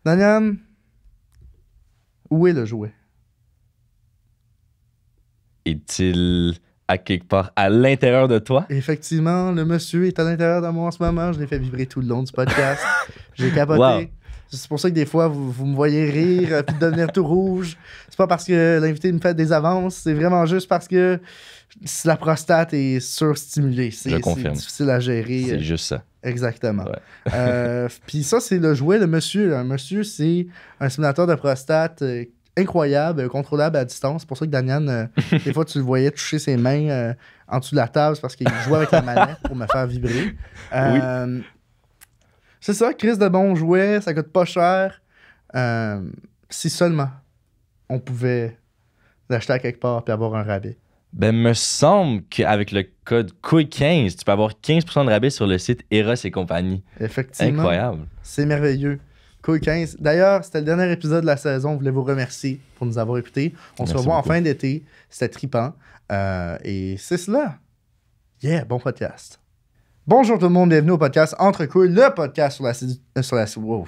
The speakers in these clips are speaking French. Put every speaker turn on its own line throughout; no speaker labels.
Daniel, où est le jouet?
Est-il à quelque part à l'intérieur de toi?
Effectivement, le monsieur est à l'intérieur de moi en ce moment. Je l'ai fait vibrer tout le long du podcast. J'ai capoté.
Wow.
C'est pour ça que des fois, vous me voyez rire puis devenir tout rouge. C'est pas parce que l'invité me fait des avances. C'est vraiment juste parce que la prostate est surstimulée.
Je confirme.
C'est difficile à gérer.
C'est juste ça.
Exactement.
Ouais.
Puis ça, c'est le jouet, le monsieur. Un monsieur, c'est un simulateur de prostate incroyable, contrôlable à distance. C'est pour ça que Daniel, des fois, tu le voyais toucher ses mains en dessous de la table. C'est parce qu'il jouait avec la manette pour me faire vibrer. C'est ça, crise de bon jouet. Ça coûte pas cher. Si seulement on pouvait l'acheter à quelque part et avoir un rabais.
Ben, me semble qu'avec le code COUI15, tu peux avoir 15% de rabais sur le site Eros et compagnie.
Effectivement.
Incroyable.
C'est merveilleux. Cool 15. D'ailleurs, c'était le dernier épisode de la saison. On voulait vous remercier pour nous avoir écoutés. On se revoit en fin d'été. C'était trippant. Et c'est cela. Yeah, bon podcast. Bonjour tout le monde, bienvenue au podcast Entre Couilles, le podcast sur la wow.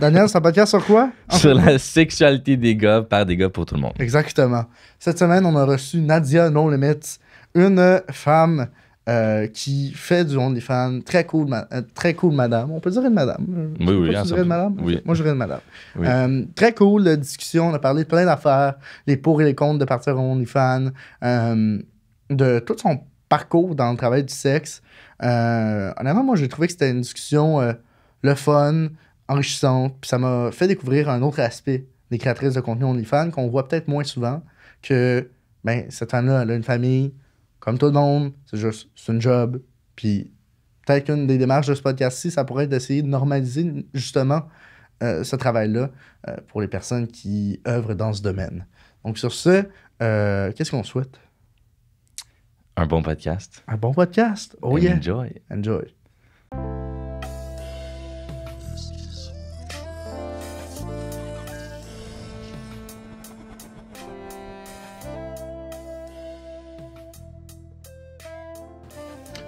Daniel, c'est un podcast sur quoi?
Sur la sexualité des gars par des gars pour tout le monde.
Exactement. Cette semaine, on a reçu Nadia No Limits, une femme qui fait du OnlyFans. Très cool, madame. On peut dire une madame?
Oui,
tu dirais une madame?
Oui.
Moi, je dirais une madame.
Oui.
Très cool, discussion. On a parlé de plein d'affaires, les pour et les contre de partir au OnlyFans, de tout son parcours dans le travail du sexe. Honnêtement, moi, j'ai trouvé que c'était une discussion le fun, enrichissante, puis ça m'a fait découvrir un autre aspect des créatrices de contenu OnlyFans qu'on voit peut-être moins souvent, que ben, cette femme-là, elle a une famille, comme tout le monde, c'est une job, puis peut-être qu'une des démarches de ce podcast-ci, ça pourrait être d'essayer de normaliser justement ce travail-là pour les personnes qui œuvrent dans ce domaine. Donc sur ce, qu'est-ce qu'on souhaite?
Un bon podcast.
Un bon podcast. Oh yeah.
Enjoy.
Enjoy.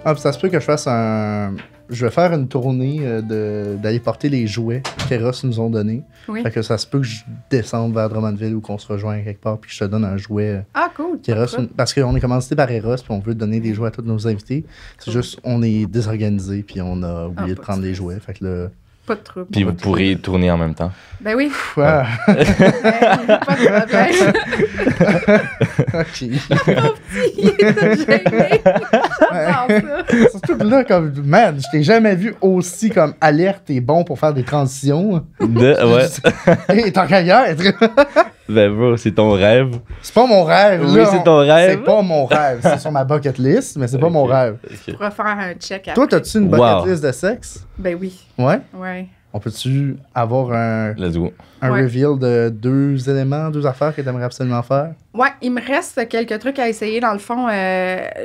Ah, puis ça se peut que je fasse un... Je vais faire une tournée d'aller porter les jouets qu'Eros nous ont donnés.
Oui.
Fait que ça se peut que je descende vers Drummondville ou qu'on se rejoigne quelque part puis que je te donne un jouet
Ah, cool.
qu'Eros... Parce qu'on est commandité par Eros puis on veut donner des jouets à tous nos invités. C'est juste, on est désorganisé puis on a oublié de prendre les jouets. Fait que là...
Pas de trouble.
Puis vous pourrez tourner en même temps.
Ben oui.
Ouais.
Ben, pas de problème.
OK.
Mon petit, il est gêné. J'adore ça.
Surtout que là, comme, man, je t'ai jamais vu aussi comme alerte et bon pour faire des transitions.
Ouais.
Hé, tant qu'à y être.
Ben bro, c'est ton rêve.
C'est pas mon rêve, là.
Oui, c'est ton rêve.
C'est pas mon rêve. C'est sur ma bucket list, mais c'est pas mon rêve.
Ok.
Pour refaire un check après.
Toi, t'as-tu une bucket
Wow.
list de sexe?
Ben oui.
Ouais?
Ouais.
On peut-tu avoir un
Let's go.
Ouais.
reveal de 2 éléments, 2 affaires que t'aimerais absolument faire?
Ouais, il me reste quelques trucs à essayer. Dans le fond,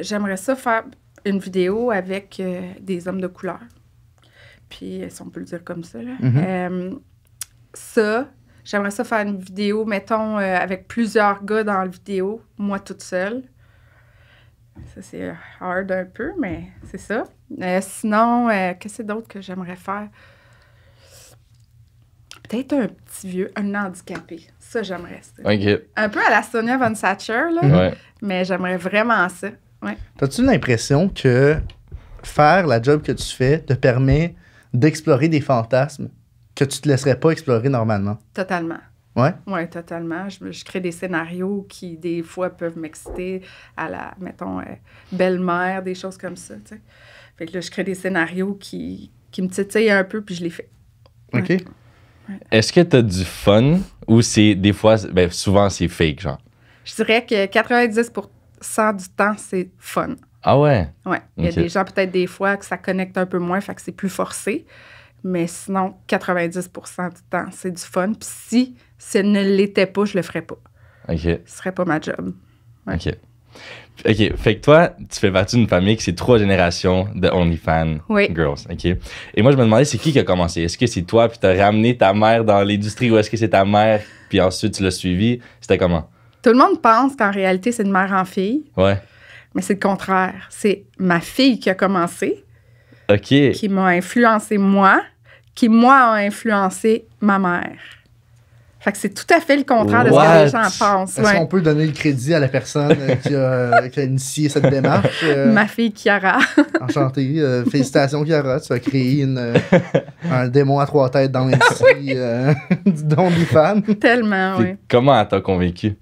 j'aimerais ça faire une vidéo avec des hommes de couleur. Puis, si on peut le dire comme ça, là. Ça, j'aimerais ça faire une vidéo, mettons, avec plusieurs gars dans la vidéo, moi toute seule. Ça, c'est hard un peu, mais c'est ça. Sinon, qu'est-ce d'autre que j'aimerais faire? Peut-être un petit vieux, un handicapé. Ça, j'aimerais ça.
Ok.
Un peu à la Sonia Von Satcher, là.
Ouais.
Mais j'aimerais vraiment ça. Ouais.
T'as-tu l'impression que faire la job que tu fais te permet d'explorer des fantasmes que tu te laisserais pas explorer normalement?
Totalement.
Ouais?
Oui, totalement. Je crée des scénarios qui, des fois, peuvent m'exciter à la, mettons, belle-mère, des choses comme ça, tu sais. Fait que là, je crée des scénarios qui me titillent un peu, puis je les fais.
OK.
Ouais.
Est-ce que t'as du fun ou c'est des fois, ben souvent c'est fake, genre?
Je dirais que 90% du temps, c'est fun.
Ah ouais?
Ouais. Il y a
Ok.
des gens, peut-être des fois, que ça connecte un peu moins, fait que c'est plus forcé. Mais sinon, 90% du temps, c'est du fun. Puis si ce ne l'était pas, je le ferais pas.
Ok.
Ce serait pas ma job. Ouais.
Ok. Ok. Fait que toi, tu fais partie d'une famille qui c'est 3 générations de OnlyFans
Oui.
girls. Ok. Et moi, je me demandais, c'est qui a commencé? Est-ce que c'est toi, puis t'as ramené ta mère dans l'industrie, ou est-ce que c'est ta mère, puis ensuite tu l'as suivi? C'était comment?
Tout le monde pense qu'en réalité, c'est de mère en fille.
Ouais.
Mais c'est le contraire. C'est ma fille qui a commencé,
Ok.
qui m'a influencé moi, qui, moi, a influencé ma mère. Fait que c'est tout à fait le contraire de ce que les gens pensent.
Est-ce qu'on peut donner le crédit à la personne qui a initié cette démarche?
Ma fille Chiara.
Enchantée. Félicitations, Chiara. Tu as créé un démon à 3 têtes dans l'industrie d'OnlyFans.
Tellement, oui.
Comment elle t'a convaincu?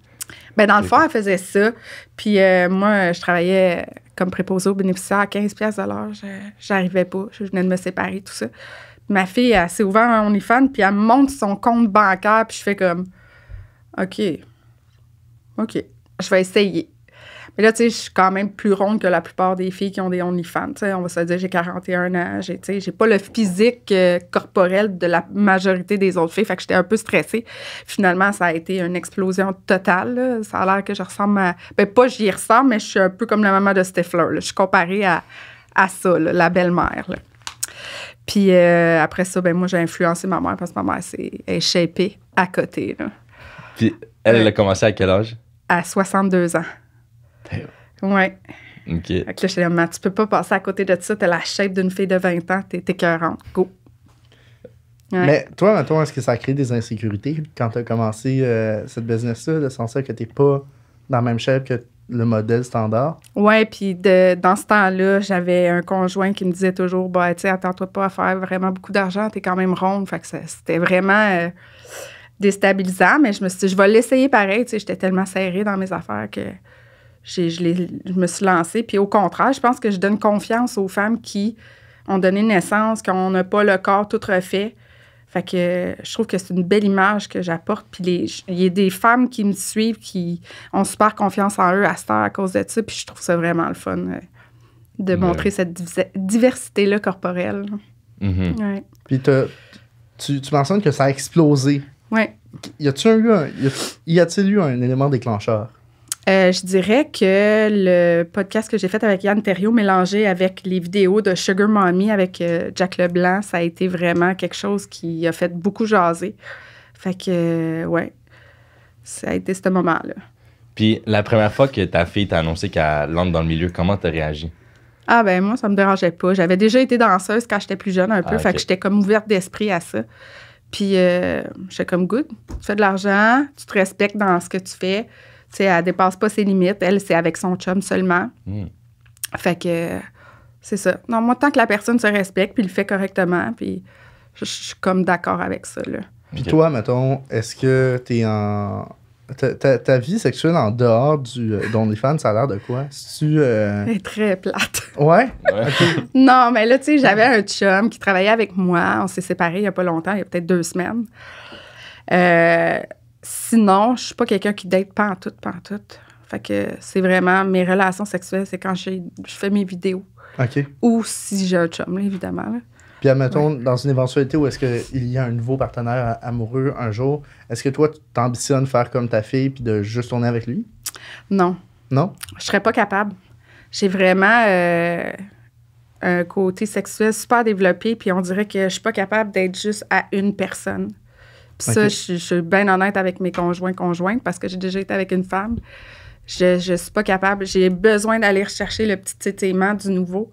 Ben, dans le fond, elle faisait ça. Puis moi, je travaillais comme préposée aux bénéficiaires à 15$ de l'heure. J'arrivais pas. Je venais de me séparer, tout ça. Ma fille, elle s'est ouverte en OnlyFans, puis elle me montre son compte bancaire, puis je fais comme, OK, je vais essayer. Mais là, tu sais, je suis quand même plus ronde que la plupart des filles qui ont des OnlyFans. Tu sais, on va se dire, j'ai 41 ans, j'ai pas le physique corporel de la majorité des autres filles, fait que j'étais un peu stressée. Finalement, ça a été une explosion totale, là. Ça a l'air que je ressemble à... Ben, pas j'y ressemble, mais je suis un peu comme la maman de Stifler, là. Je suis comparée à ça, là, la belle-mère, là. Puis après ça, ben moi, j'ai influencé ma mère parce que ma mère est shapée à côté. Là.
Puis elle a commencé à quel âge?
À 62 ans. Ouais.
OK.
Fait que là, j'étais là, tu peux pas passer à côté de ça. T'as la shape d'une fille de 20 ans. T'es écœurante. Go. Ouais.
Mais toi, est-ce que ça a créé des insécurités quand tu as commencé cette business-là, de sentir que t'es pas dans la même shape que le modèle standard?
Oui, puis dans ce temps-là, j'avais un conjoint qui me disait toujours, bah, tu sais, attends-toi pas à faire vraiment beaucoup d'argent, t'es quand même ronde. Fait que c'était vraiment déstabilisant, mais je me suis dit, je vais l'essayer pareil. Tu sais, j'étais tellement serrée dans mes affaires que je me suis lancée. Puis au contraire, je pense que je donne confiance aux femmes qui ont donné naissance, qu'on n'a pas le corps tout refait. Fait que je trouve que c'est une belle image que j'apporte. Puis il y a des femmes qui me suivent qui ont super confiance en eux à cette heure à cause de ça. Puis je trouve ça vraiment le fun de montrer cette diversité-là corporelle.
Mm-hmm.
Ouais.
Puis tu mentionnes que ça a explosé.
Oui.
Y a-t-il eu un élément déclencheur?
Je dirais que le podcast que j'ai fait avec Yann Terriot, mélangé avec les vidéos de Sugar Mommy avec Jack Leblanc, ça a été vraiment quelque chose qui a fait beaucoup jaser. Fait que, ouais, ça a été ce moment-là.
Puis la première fois que ta fille t'a annoncé qu'elle entre dans le milieu, comment t'as réagi?
Ah ben moi, ça me dérangeait pas. J'avais déjà été danseuse quand j'étais plus jeune un peu,
Ah,
fait
okay.
que j'étais comme ouverte d'esprit à ça. Puis j'étais comme good, tu fais de l'argent, tu te respectes dans ce que tu fais. Tu sais, elle dépasse pas ses limites. Elle, c'est avec son chum seulement. Fait que c'est ça. Non, moi, tant que la personne se respecte puis le fait correctement, puis je suis comme d'accord avec ça, là.
Puis toi, mettons, est-ce que t'es en... Ta vie sexuelle en dehors d'OnlyFans, ça a l'air de quoi?
Elle est très plate.
Ouais?
Okay.
Non, mais là, tu sais, j'avais un chum qui travaillait avec moi. On s'est séparés il y a pas longtemps, il y a peut-être 2 semaines. Sinon, je suis pas quelqu'un qui date pantoute. Fait que c'est vraiment mes relations sexuelles, c'est quand je fais mes vidéos.
OK.
Ou si j'ai un chum, là, évidemment. Là.
Puis admettons, dans une éventualité où est-ce qu'il y a un nouveau partenaire amoureux un jour, est-ce que toi, tu t'ambitionnes de faire comme ta fille puis de juste tourner avec lui?
Non.
Non?
Je serais pas capable. J'ai vraiment un côté sexuel super développé, puis on dirait que je suis pas capable d'être juste à une personne. Puis ça, je suis bien honnête avec mes conjointes, parce que j'ai déjà été avec une femme. Je suis pas capable. J'ai besoin d'aller rechercher le petit titillement du nouveau.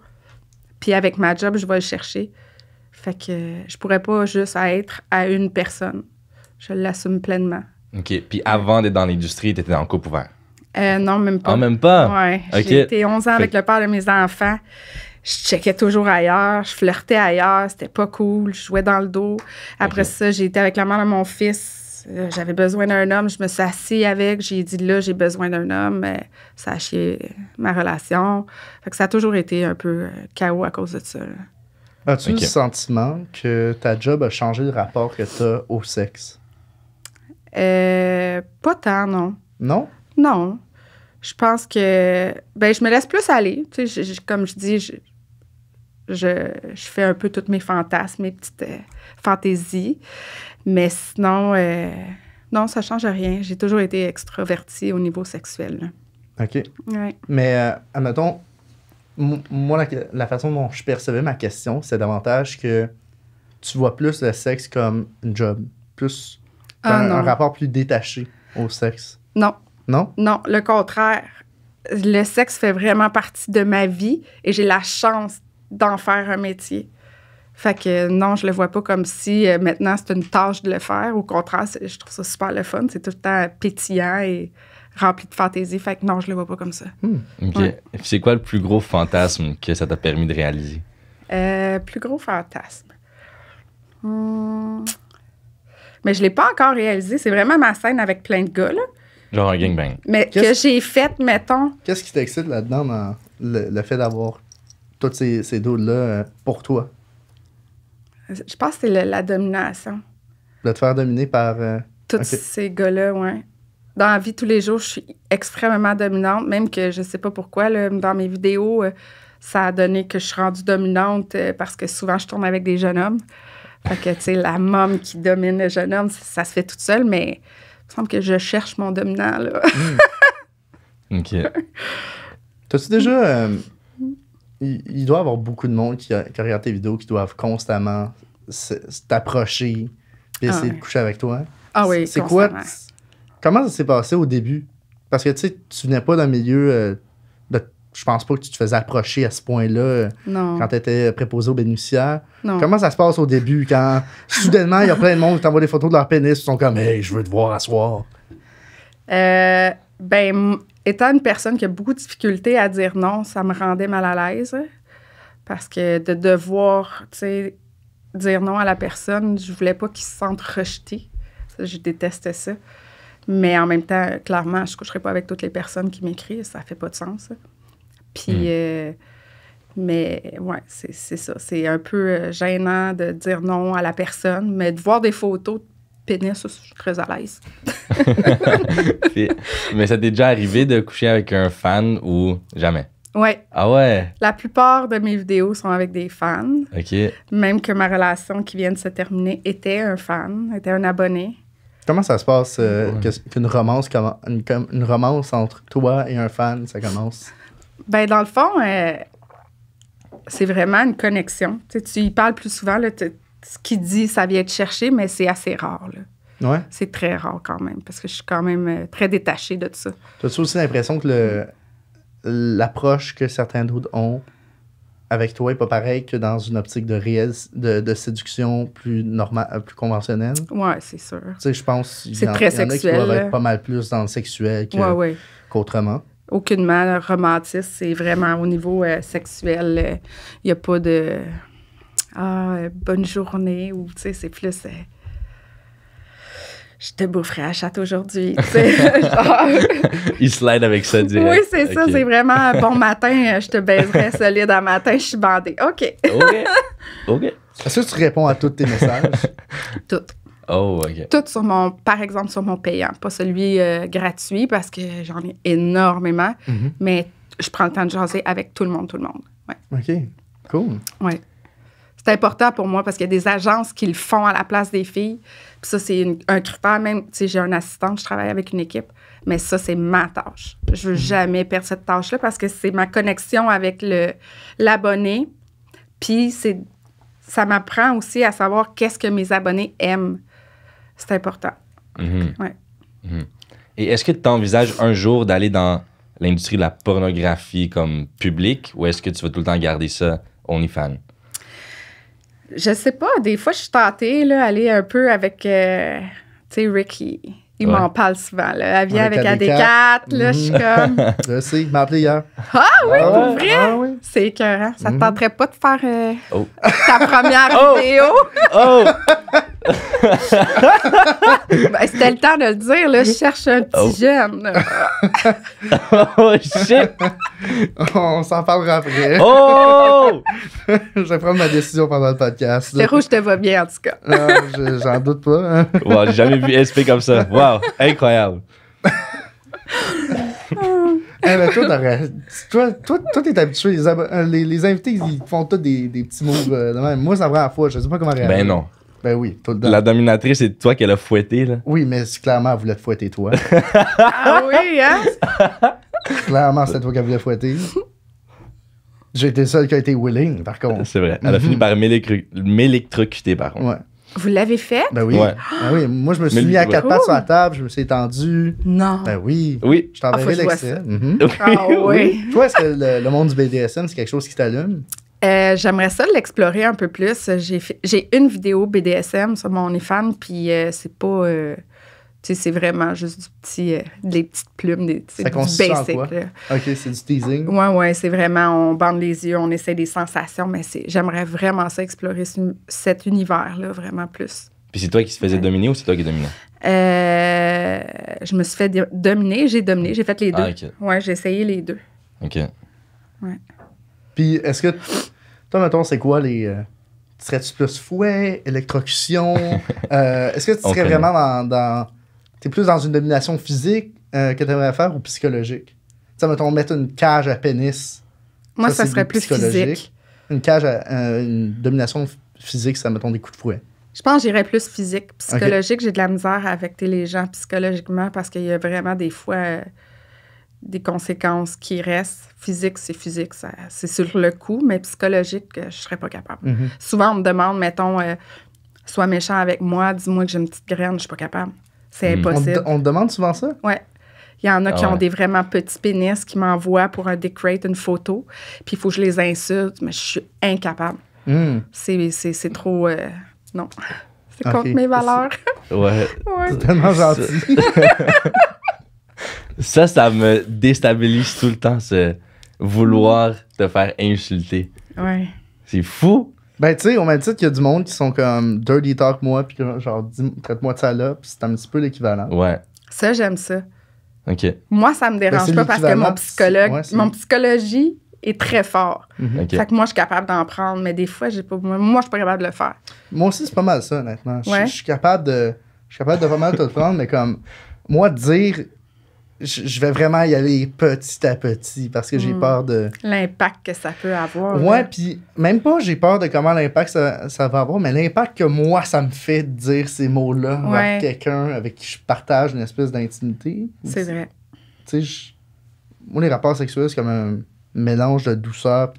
Puis avec ma job, je vais le chercher. Fait que je pourrais pas juste être à une personne. Je l'assume pleinement.
OK. Puis avant d'être dans l'industrie, t'étais dans le couple ouvert?
Non, même pas.
Ah, même pas?
Ouais.
Okay.
J'ai été 11 ans avec le père de mes enfants. Je checkais toujours ailleurs, je flirtais ailleurs, c'était pas cool, je jouais dans le dos. Après ça, j'ai été avec la mère de mon fils. J'avais besoin d'un homme, je me suis assise avec, j'ai dit là, j'ai besoin d'un homme. Ça a chié ma relation. Fait que ça a toujours été un peu chaos à cause de ça. Là.
As-tu le sentiment que ta job a changé le rapport que tu as au sexe?
Pas tant, non.
Non?
Non. Je pense que... je me laisse plus aller. Tu sais, comme je dis, je fais un peu tous mes fantasmes, mes petites fantaisies. Mais sinon, non, ça change rien. J'ai toujours été extrovertie au niveau sexuel. Là.
OK.
Ouais.
Mais, admettons, moi, la façon dont je percevais ma question, c'est davantage que tu vois plus le sexe comme une job. Plus un rapport plus détaché au sexe.
Non.
Non?
Non, le contraire. Le sexe fait vraiment partie de ma vie et j'ai la chance d'en faire un métier. Fait que non, je le vois pas comme si maintenant c'est une tâche de le faire. Au contraire, je trouve ça super le fun. C'est tout le temps pétillant et rempli de fantaisie. Fait que non, je le vois pas comme ça.
OK.
Ouais.
Et puis c'est quoi le plus gros fantasme que ça t'a permis de réaliser?
Plus gros fantasme. Mais je l'ai pas encore réalisé. C'est vraiment ma scène avec plein de gars, là.
Genre un gangbang.
Mais que j'ai fait, mettons.
Qu'est-ce qui t'excite là-dedans dans le fait d'avoir tous ces dudes-là pour toi?
Je pense que c'est la domination.
De te faire dominer par...
Tous
ok.
ces gars-là, ouais. Dans la vie, tous les jours, je suis extrêmement dominante, même que je sais pas pourquoi, là, dans mes vidéos, ça a donné que je suis rendue dominante parce que souvent, je tourne avec des jeunes hommes. Fait que, tu sais, la môme qui domine le jeune homme, ça se fait toute seule, mais il me semble que je cherche mon dominant, là.
OK.
T'as-tu déjà... il doit y avoir beaucoup de monde qui regarde tes vidéos qui doivent constamment t'approcher et essayer de coucher avec toi.
Ah oui,
c'est quoi?
constamment.
Comment ça s'est passé au début? Parce que, tu sais, tu venais pas d'un milieu je pense pas que tu te faisais approcher à ce point-là
Non.
quand tu étais préposé aux bénéficiaires.
Non.
Comment ça se passe au début quand, soudainement, il y a plein de monde qui t'envoie des photos de leur pénis, ils sont comme « Hey, je veux te voir à soir. »
Étant une personne qui a beaucoup de difficultés à dire non, ça me rendait mal à l'aise. Parce que de devoir, tu sais, dire non à la personne, je voulais pas qu'il se sente rejeté. Ça, je déteste ça. Mais en même temps, clairement, je coucherai pas avec toutes les personnes qui m'écrivent. Ça fait pas de sens. Puis, mais ouais, c'est ça. C'est un peu gênant de dire non à la personne, mais de voir des photos de pénis, ça, je suis très à l'aise.
Mais ça t'est déjà arrivé de coucher avec un fan ou jamais?
Ouais.
Ah ouais?
La plupart de mes vidéos sont avec des fans.
OK.
Même que ma relation qui vient de se terminer était un fan, était un abonné.
Comment ça se passe qu'une romance, une romance entre toi et un fan, ça commence?
Ben dans le fond, c'est vraiment une connexion. Tu sais, tu y parles plus souvent, là, ce qu'il dit, ça vient te chercher, mais c'est assez rare, là.
Ouais.
C'est très rare quand même, parce que je suis quand même très détachée de ça.
T'as-tu aussi l'impression que l'approche que certains d'autres ont avec toi est pas pareil que dans une optique de séduction plus normale, plus conventionnelle?
Ouais, c'est sûr.
Tu sais, je pense qu'il
C'est
y en
très
a qui
sexuel,
doivent
là.
être pas mal plus dans le sexuel
Ouais.
qu'autrement.
Aucunement, le romantisme, c'est vraiment au niveau sexuel. Il n'y a pas de bonne journée ou, tu sais, c'est plus je te boufferai à la chatte aujourd'hui. Tu sais, genre.
Il slide avec ça direct.
Oui, c'est ça.
OK.
C'est vraiment bon matin, je te baiserai solide à matin, je suis bandée. OK.
OK.
Est-ce que tu réponds à tous tes messages?
Tout.
Oh, OK.
Tout par exemple, sur mon payant. Pas celui gratuit parce que j'en ai énormément, mais je prends le temps de jaser avec tout le monde. Ouais.
OK, cool.
Ouais. C'est important pour moi parce qu'il y a des agences qui le font à la place des filles. Puis ça, c'est un critère même. Tu sais, j'ai un assistant, je travaille avec une équipe, mais ça, c'est ma tâche. Je veux jamais perdre cette tâche-là parce que c'est ma connexion avec l'abonné. Puis ça m'apprend aussi à savoir qu'est-ce que mes abonnés aiment. C'est important. Ouais.
Et est-ce que tu envisages un jour d'aller dans l'industrie de la pornographie comme public ou est-ce que tu vas tout le temps garder ça OnlyFans?
Je sais pas. Des fois, je suis tentée, là, aller un peu avec... tu sais, Rick, il m'en parle souvent, là. Elle vient avec AD4, là, je suis comme...
Je sais, il m'a appelé hier.
Ah oui, pour vrai?
Ah oui.
C'est écœurant. Ça te tenterait pas de faire ta première vidéo?
Oh!
Ben, c'était le temps de le dire, là. Je cherche un petit jeune.
Oh, shit!
On s'en parlera après.
Oh!
Je vais prendre ma décision pendant le podcast. là.
Féro, je te vois bien, en tout cas.
Non, j'en doute pas. Hein.
Wow, j'ai jamais vu SP comme ça. Wow, incroyable.
Mais toi, t'es habitué. Les invités, ils font tous des petits moves de même. Moi, c'est la première fois. Je sais pas comment réagir.
Ben non.
Ben oui, tout le temps.
La dominatrice, c'est toi qu'elle a fouetté, là.
Oui, mais clairement, elle voulait te fouetter, toi.
Ah oui, hein?
Clairement, c'est toi qui voulait fouetter. J'ai été le seul qui a été willing, par contre.
C'est vrai. Elle a fini par m'électrocuter, par contre.
Ouais.
Vous l'avez fait?
Ben oui.
Ouais.
Ben oui. Moi, je me suis
Mais
mis à
lui,
quatre
ouais.
pattes sur la table, je me suis étendu.
Non.
Ben oui.
Oui.
Je t'enverrai
faut que je vois
l'extrait.
ça.
Mhm.
Ah oui.
Toi, est-ce que le monde du BDSM, c'est quelque chose qui t'allume?
J'aimerais ça l'explorer un peu plus. J'ai une vidéo BDSM sur mon OnlyFans, puis c'est pas... tu sais, c'est vraiment juste des petites plumes, du basic.
Quoi? OK, c'est du teasing.
Ouais, c'est vraiment, on bande les yeux, on essaie des sensations, mais j'aimerais vraiment ça explorer cet univers-là, vraiment plus.
Puis c'est toi qui se faisais dominer ou c'est toi qui dominais?
Je me suis fait dominer, j'ai fait les deux.
Ah, OK.
Ouais, j'ai essayé les deux.
OK.
Ouais.
Puis est-ce que... Toi, mettons, c'est quoi les... serais-tu plus fouet, électrocution? Est-ce que tu serais vraiment dans t'es plus dans une domination physique que t'aimerais faire ou psychologique? Tu sais, mettons, mettre une cage à pénis.
Moi, ça serait plus physique.
Une cage à... une domination physique, ça, mettons, des coups de fouet.
Je pense que j'irais plus physique. Psychologique, j'ai de la misère à affecter les gens psychologiquement parce qu'il y a vraiment des fois... des conséquences qui restent. Physique, c'est sur le coup, mais psychologique, je serais pas capable.
Mm-hmm.
Souvent, on me demande, mettons, sois méchant avec moi, dis-moi que j'ai une petite graine, je suis pas capable. C'est impossible.
On te demande souvent ça?
Ouais. Il y en a qui ont des vraiment petits pénis qui m'envoient pour un dick rate une photo, puis il faut que je les insulte, mais je suis incapable. C'est trop... non. C'est contre mes valeurs.
Ouais.
C'est tellement gentil.
Ça me déstabilise tout le temps, ce vouloir te faire insulter.
Ouais.
C'est fou.
Ben, tu sais, au même titre qu'il y a du monde qui sont comme dirty talk moi, puis genre, traite-moi de salope, c'est un petit peu l'équivalent.
Ouais.
Ça, j'aime ça.
OK.
Moi, ça me dérange pas parce que mon psychologie est très fort.
OK.
Fait que moi, je suis capable d'en prendre, mais des fois, moi, je suis pas capable de le faire.
Moi aussi, c'est pas mal ça, honnêtement.
Ouais.
Je suis capable de pas mal te le prendre, mais comme, moi, dire... Je vais vraiment y aller petit à petit parce que j'ai peur de...
L'impact que ça peut avoir.
Ouais, puis même pas j'ai peur de comment l'impact ça va avoir, mais l'impact que moi, ça me fait de dire ces mots-là vers quelqu'un avec qui je partage une espèce d'intimité.
C'est vrai.
Tu sais, moi, les rapports sexuels, c'est comme un mélange de douceur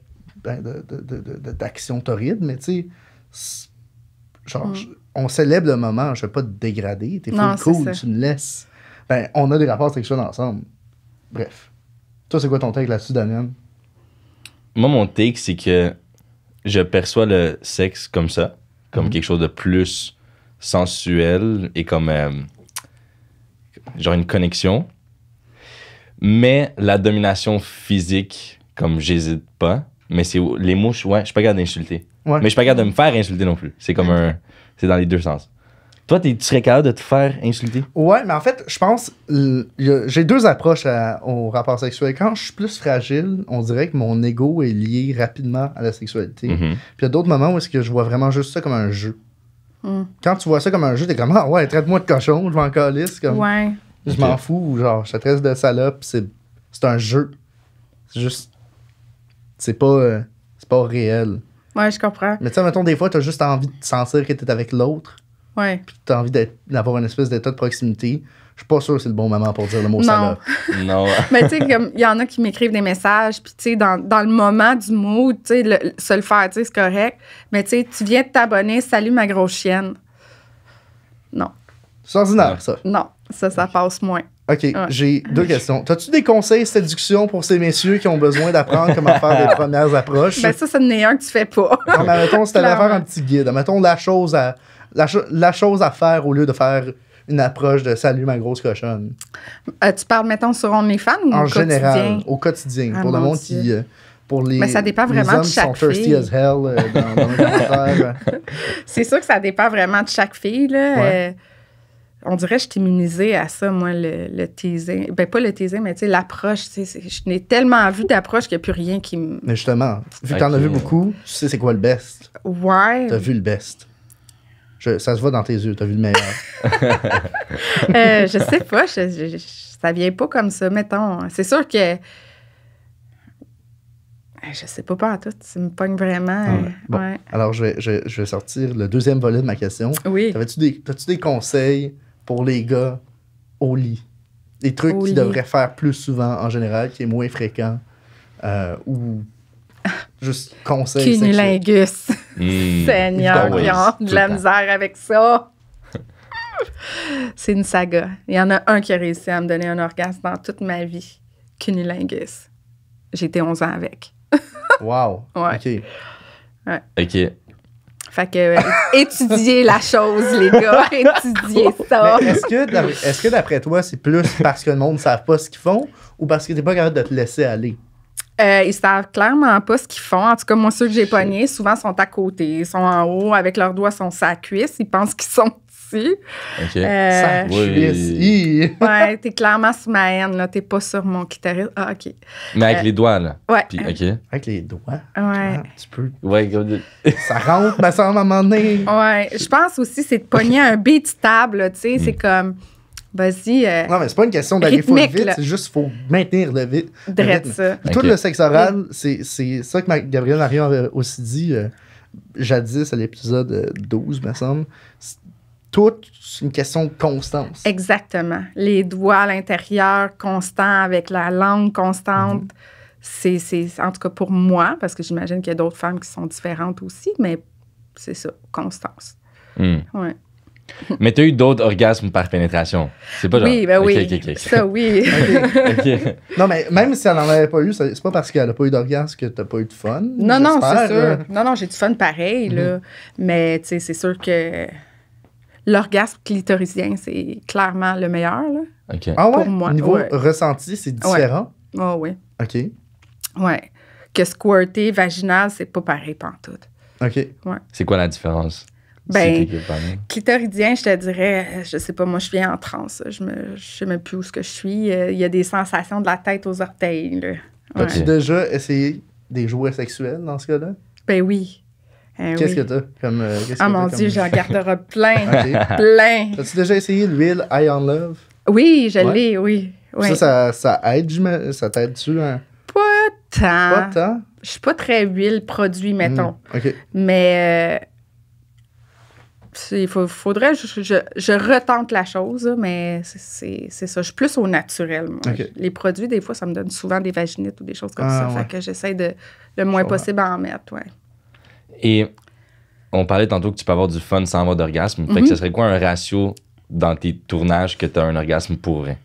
d'action torride, mais tu sais, genre, on célèbre le moment, je vais pas te dégrader, t'es full cool, tu me laisses... Ben, on a des rapports sexuels ensemble. Bref. Toi, c'est quoi ton take là-dessus, Daniel?
Moi, mon take, c'est que je perçois le sexe comme ça, comme quelque chose de plus sensuel et comme genre une connexion. Mais la domination physique, comme j'hésite pas, mais c'est les mots, je suis pas capable d'insulter.
Ouais.
Mais je suis pas capable de me faire insulter non plus. C'est comme c'est dans les deux sens. Toi, tu serais capable de te faire insulter? Ouais,
mais en fait, je pense... j'ai deux approches au rapport sexuel. Quand je suis plus fragile, on dirait que mon ego est lié rapidement à la sexualité.
Mm-hmm.
Puis il y a d'autres moments où est-ce que je vois vraiment juste ça comme un jeu. Quand tu vois ça comme un jeu, t'es comme « Ah ouais, traite-moi de cochon, je m'en calisse. »
Ouais.
Je m'en fous, ou genre, je te traite de salope. C'est un jeu. C'est juste... C'est pas réel.
Ouais, je comprends.
Mais tu sais, mettons, des fois, t'as juste envie de sentir que t'es avec l'autre.
Ouais.
Puis t'as envie d'avoir une espèce d'état de proximité. Je suis pas sûr que c'est le bon moment pour dire le mot salope.
Non.
Mais tu sais, il y en a qui m'écrivent des messages, puis tu sais, dans le moment du mot, tu sais, se le faire, tu sais, c'est correct. Mais tu sais, tu viens de t'abonner, salut ma grosse chienne. Non.
C'est ordinaire, ça.
Non, ça passe moins.
OK, j'ai deux questions. T'as-tu des conseils séduction pour ces messieurs qui ont besoin d'apprendre comment faire des premières approches?
Ben ça n'est un que tu fais pas.
Non, mais mettons, si t'allais faire un petit guide, mettons la chose à faire au lieu de faire une approche de « Salut, ma grosse cochonne ».
Tu parles, mettons, sur OnlyFans ou
en
au quotidien?
général, au quotidien. Pour le monde qui... pour les,
mais ça dépend vraiment
les hommes
de chaque
qui sont thirsty as hell dans les commentaires.
C'est sûr que ça dépend vraiment de chaque fille, là.
Ouais.
On dirait que je suis immunisée à ça, moi, le teasing. Ben, pas le teasing, mais tu sais, l'approche. Je n'ai tellement vu d'approches qu'il n'y a plus rien qui me...
Mais justement, vu que t'en as vu beaucoup, tu sais c'est quoi le best.
Ouais.
T'as vu le best. Ça se voit dans tes yeux, t'as vu le meilleur.
Je sais pas, ça vient pas comme ça, mettons. C'est sûr que... Je sais pas en tout, tu me pognes vraiment.
Bon, alors je vais sortir le deuxième volet de ma question.
Oui.
T'as-tu des conseils pour les gars au lit? Des trucs qu'ils devraient faire plus souvent en général, qui est moins fréquent, ou juste conseils
Cunnilingus. Seigneur,
Always.
ils ont de la misère avec ça. C'est une saga. Il y en a un qui a réussi à me donner un orgasme dans toute ma vie. Cunnilingus. J'ai été 11 ans avec.
Wow.
Ouais.
OK.
Ouais.
OK.
Fait que étudiez la chose, les gars. Étudiez ça.
Mais est-ce que d'après toi, c'est plus parce que le monde ne savent pas ce qu'ils font ou parce que t'es pas capable de te laisser aller?
Ils savent clairement pas ce qu'ils font. En tout cas, moi, ceux que j'ai pognés, souvent, sont à côté. Ils sont en haut, avec leurs doigts sur sa cuisse. Ils pensent qu'ils sont ici.
OK.
Ça
Oui.
Ouais, t'es clairement sur ma haine, là. T'es pas sur mon clitoris. Ah, OK.
Mais avec les doigts, là.
Ouais.
Puis, OK.
Avec les doigts.
Ouais.
Ah, tu peux.
Ouais, comme...
Ça rentre, mais ça à un moment donné.
Ouais. Je pense aussi, c'est de pogner un beat stable, là, tu sais. C'est comme, vas-y.
Non, mais c'est pas une question d'aller full
rythmique,
vite,
là.
c'est juste qu'il faut maintenir le vite.
Drette ça.
Puis tout
Ok.
le sexe oral, c'est ça que Gabriel Marion avait aussi dit jadis à l'épisode 12, me semble. Tout, c'est une question de constance.
Exactement. Les doigts à l'intérieur, constants, avec la langue constante. C'est, en tout cas, pour moi, parce que j'imagine qu'il y a d'autres femmes qui sont différentes aussi, mais c'est ça, constance.
Hmm.
Ouais.
Mais t'as eu d'autres orgasmes par pénétration. C'est pas genre...
Oui, ben oui.
OK.
Ça, oui.
OK.
Non, mais même si elle n'en avait pas eu, c'est pas parce qu'elle a pas eu d'orgasme que t'as pas eu de fun.
Non, c'est
j'espère,
sûr. Non, j'ai du fun pareil, là. Mais, tu sais, c'est sûr que l'orgasme clitoridien, c'est clairement le meilleur, là.
OK.
Ah ouais?
Pour moi,
Niveau
ouais.
ressenti, c'est différent?
Oh, oui.
OK.
Ouais. Que squirter vaginal, c'est pas pareil pantoute.
OK.
C'est quoi la différence?
Ben,
C'est qui est pas mal.
clitoridien, je te dirais, je sais pas, moi, je viens en transe. Je sais même plus où ce que je suis. Il y a des sensations de la tête aux orteils, là. Ouais.
As-tu déjà essayé des jouets sexuels dans ce cas-là?
Ben oui.
Qu'est-ce
oui.
que t'as comme. Qu'est-ce
Ah
que
mon
t'as
Dieu,
comme-
j'en garderai plein.
OK.
Plein.
As-tu déjà essayé l'huile High on Love?
Oui, je
Ouais.
l'ai, oui. Ouais.
Ça aide, ça t'aide-tu? Hein?
Pas tant.
Pas tant?
Je suis pas très huile produit, mettons.
OK.
Mais il faudrait je retente la chose, là, mais c'est ça. Je suis plus au naturel, moi.
OK.
Les produits, des fois, ça me donne souvent des vaginites ou des choses comme
Ah,
ça.
ouais.
Fait que j'essaie de le moins
comprends.
possible à en mettre, ouais.
Et on parlait tantôt que tu peux avoir du fun sans avoir d'orgasme. Fait que ce serait quoi un ratio dans tes tournages que tu as un orgasme pour vrai?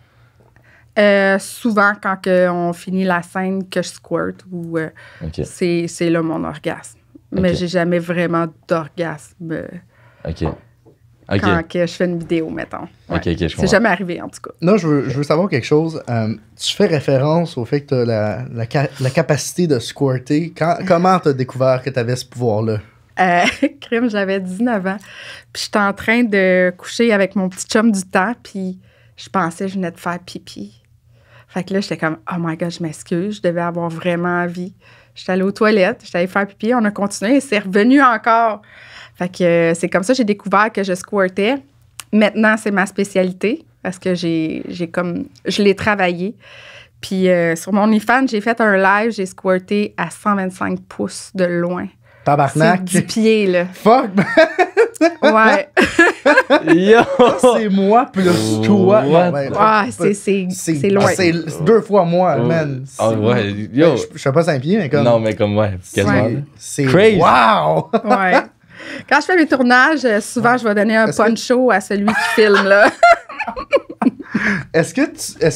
Souvent, quand on finit la scène, que je squirt, ou
OK.
c'est là mon orgasme. Mais
OK.
j'ai jamais vraiment d'orgasme
OK.
quand que je fais une vidéo, mettons. Ouais.
OK, je
C'est
comprends.
jamais arrivé, en tout cas.
Là, je veux savoir quelque chose. Tu fais référence au fait que tu as la capacité de squirter. Comment tu as découvert que tu avais ce pouvoir-là?
Crime, j'avais 19 ans. Puis j'étais en train de coucher avec mon petit chum du temps, puis je pensais que je venais de faire pipi. Fait que là, j'étais comme, oh my God, je m'excuse, je devais avoir vraiment envie. J'étais allée aux toilettes, j'étais allée faire pipi, on a continué et c'est revenu encore. Fait que c'est comme ça que j'ai découvert que je squirtais. Maintenant, c'est ma spécialité parce que j'ai comme, je l'ai travaillé. Puis sur mon OnlyFans, j'ai fait un live, j'ai squirté à 125 pouces de loin.
Tabarnak.
C'est 10 pieds, là.
Fuck, man.
Ouais.
Yo!
C'est moi plus toi.
What?
Non, ben,
Ah, c'est loin.
C'est 2 fois moi, man.
Ah ouais, yo!
Ben, je fais pas 5 pieds, mais comme.
Non, mais comme ouais, quasiment.
Ouais.
là.
C'est
Crazy.
wow!
Ouais. Quand je fais mes tournages, souvent, je vais donner un
Est-ce que-
poncho à celui qui filme, là.
Est-ce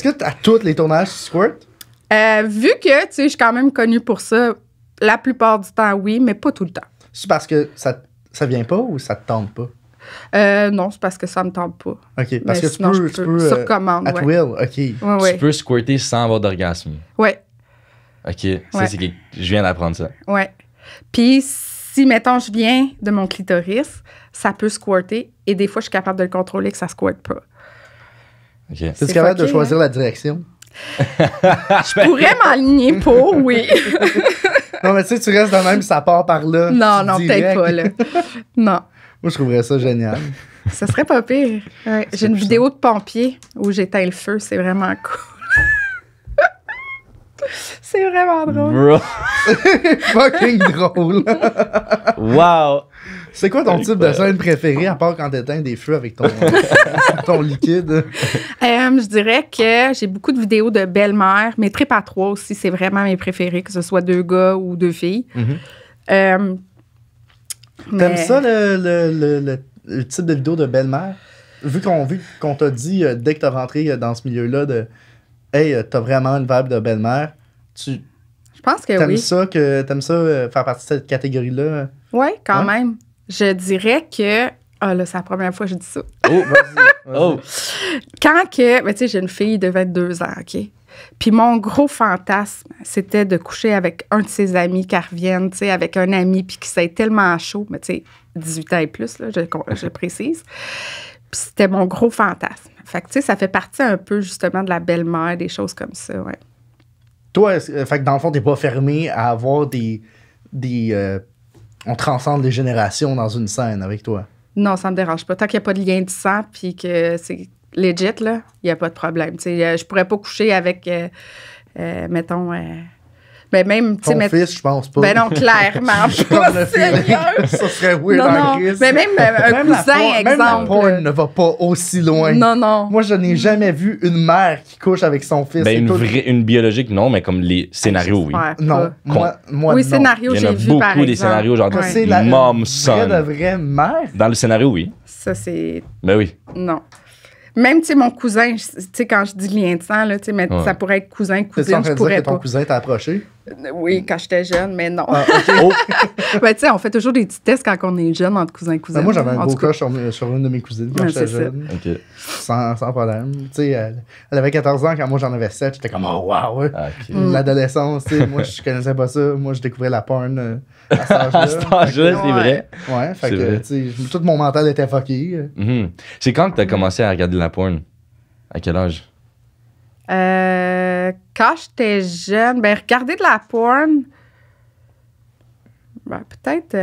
que à tous les tournages, tu squirtes?
Vu que, tu sais, je suis quand même connue pour ça, la plupart du temps, oui, mais pas tout le temps.
C'est parce que ça vient pas ou ça te tente pas?
Non, c'est parce que ça me tente pas.
OK. Parce
Mais
que
sinon,
tu
je
peux
sur commande,
at
ouais.
will, OK.
Ouais,
Tu
ouais.
peux squirter sans avoir d'orgasme.
Ouais,
OK, ça,
Ouais.
c'est je viens d'apprendre ça.
ouais. Puis, si, mettons, je viens de mon clitoris, ça peut squirter et des fois, je suis capable de le contrôler que ça squirt pas.
OK.
Es-tu
C'est
capable de
fucké,
choisir la direction?
Je pourrais m'aligner pour, oui.
Non, mais tu sais, tu restes dans le même, ça part par là.
Non,
direct.
peut-être pas, là. Non.
Moi, je trouverais ça génial.
Ça serait pas pire. Ouais, j'ai une
puissant.
vidéo de pompier où j'éteins le feu. C'est vraiment cool. C'est vraiment drôle.
Bro!
Fucking drôle.
Wow!
C'est quoi ton type de scène préférée, à part quand t'éteins des feux avec ton liquide?
Je dirais que j'ai beaucoup de vidéos de belle-mère. Mes tripes à 3 aussi, c'est vraiment mes préférés, que ce soit 2 gars ou 2 filles.
T'aimes
Mais-
ça, le type de vidéo de belle-mère? Vu qu'on t'a dit, dès que t'as rentré dans ce milieu-là, de « Hey, t'as vraiment une vibe de belle-mère »,
pense que
T'aimes
oui.
ça, faire partie de cette catégorie-là?
Oui, quand
Ouais.
même. Je dirais que... Ah là, c'est la première fois que je dis ça.
Oh, vas-y.
Oh!
Quand que... Ben, tu sais, j'ai une fille de 22 ans, OK? Puis mon gros fantasme, c'était de coucher avec un de ses amis qui revienne, tu sais, avec un ami, puis qui s'est tellement chaud, mais tu sais, 18 ans et plus, là, je précise. Puis c'était mon gros fantasme. Fait que, tu sais, ça fait partie un peu, justement, de la belle-mère, des choses comme ça, ouais.
Toi, fait que dans le fond, t'es pas fermé à avoir on transcende les générations dans une scène avec toi.
Non, ça me dérange pas. Tant qu'il n'y a pas de lien de sang, puis que c'est legit, là, il n'y a pas de problème. Tu sais, je pourrais pas coucher avec, mettons... ben même, tu sais...
Ton fils, je pense pas.
Ben non, clairement
Comme
pas,
le feeling.
Seigneur!
Ça serait weird
Non,
en
non.
crise.
Mais même un cousin,
Même la
exemple.
porn ne va pas aussi loin.
Non, non.
Moi, je n'ai jamais vu une mère qui couche avec son fils.
Ben,
C'est tout-
une biologique, non, mais comme les scénarios, oui.
J'espère
Non,
pas.
moi
Oui,
non.
scénario,
Il y en a
j'ai vu, par
beaucoup
exemple.
des scénarios, genre,
Que
Ouais.
c'est la
Mom,
vraie
son.
de vraie mère.
Dans le scénario, oui.
Ça, c'est...
Ben oui.
Non. Même, tu sais, mon cousin, tu sais, quand je dis lien de sang, là, tu sais, mais
Ouais.
ça pourrait être cousin,
T'es en
cousine,
train
je
de dire
pourrais
que ton
pas.
cousin t'a approché?
Oui, quand j'étais jeune, mais non.
Ah, ok.
Oh!
Ben, tu sais, on fait toujours des petits tests quand on est jeune entre cousins et cousines.
Ben, moi, j'avais un
En
beau
tout cas.
crush sur une de mes cousines quand
Ouais,
j'étais
c'est ça.
jeune.
OK.
Sans problème. Tu sais, elle avait 14 ans quand moi j'en avais 7. J'étais comme, oh wow, ouais.
Ah, OK.
L'adolescence, tu sais, moi je connaissais pas ça. Moi je découvrais la porn à cet âge-là.
À cet âge-là, c'est
Ouais.
vrai.
Ouais, fait
C'est
que,
vrai.
tu sais, tout mon mental était fucké.
Mhm. C'est quand que t'as commencé à regarder la porn? À quel âge?
Quand j'étais jeune, ben, regarder de la porn, ben, peut-être...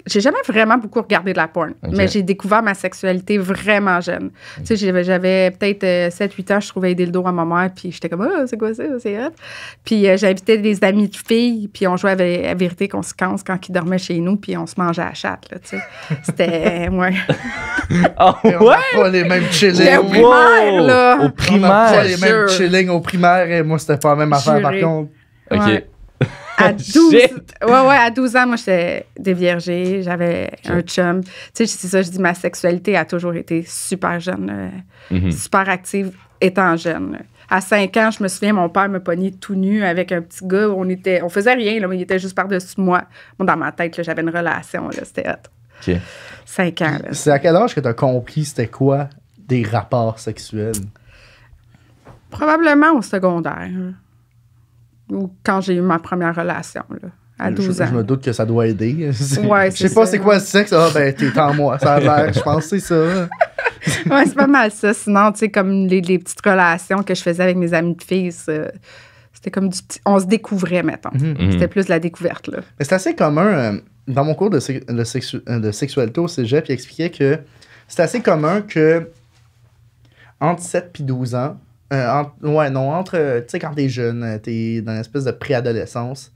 j'ai jamais vraiment beaucoup regardé de la porn,
Ok.
mais j'ai découvert ma sexualité vraiment jeune. Tu sais, j'avais peut-être 7-8 ans, je trouvais des dildos à ma mère, puis j'étais comme, ah, c'est quoi ça, c'est hot. Puis j'invitais des amis de filles, puis on jouait à vérité conséquence quand ils dormaient chez nous, puis on se mangeait à la chatte, là, tu sais. C'était, ouais.
Ah
Et on n'a pas les mêmes chillings.
J'étais au primaire, là.
Au
On n'a pas
primaire?
les mêmes
Jure.
chillings au primaire et moi c'était pas la même affaire par
Juré.
contre.
OK.
Ouais. À 12,
Shit.
à 12 ans, moi, j'étais déviergée. J'avais un chum. Tu sais, c'est ça, je dis, ma sexualité a toujours été super jeune,
Mhm.
super active étant jeune. À 5 ans, je me souviens, mon père me pognait tout nu avec un petit gars. On faisait rien, là, mais il était juste par-dessus moi. Moi, dans ma tête, là, j'avais une relation, là, c'était hot.
OK.
5 ans, là.
C'est à quel âge que t'as compris c'était quoi des rapports sexuels?
Probablement au secondaire. Hein. Ou quand j'ai eu ma première relation, là, à 12 ans.
Je me doute que ça doit aider.
Ouais,
Je sais
c'est
pas
ça.
c'est quoi le sexe. Ah ben t'es en moi, ça a l'air. Je pense que c'est ça.
Ouais, c'est pas mal ça. Sinon, tu sais, comme les petites relations que je faisais avec mes amis de filles, c'était comme du petit... On se découvrait, mettons.
Mhm.
C'était plus de la découverte, là.
Mais c'est assez commun. Dans mon cours de sexualité au cégep, il expliquait que c'est assez commun que entre 7 et 12 ans, entre, tu sais, quand t'es jeune, t'es dans une espèce de préadolescence,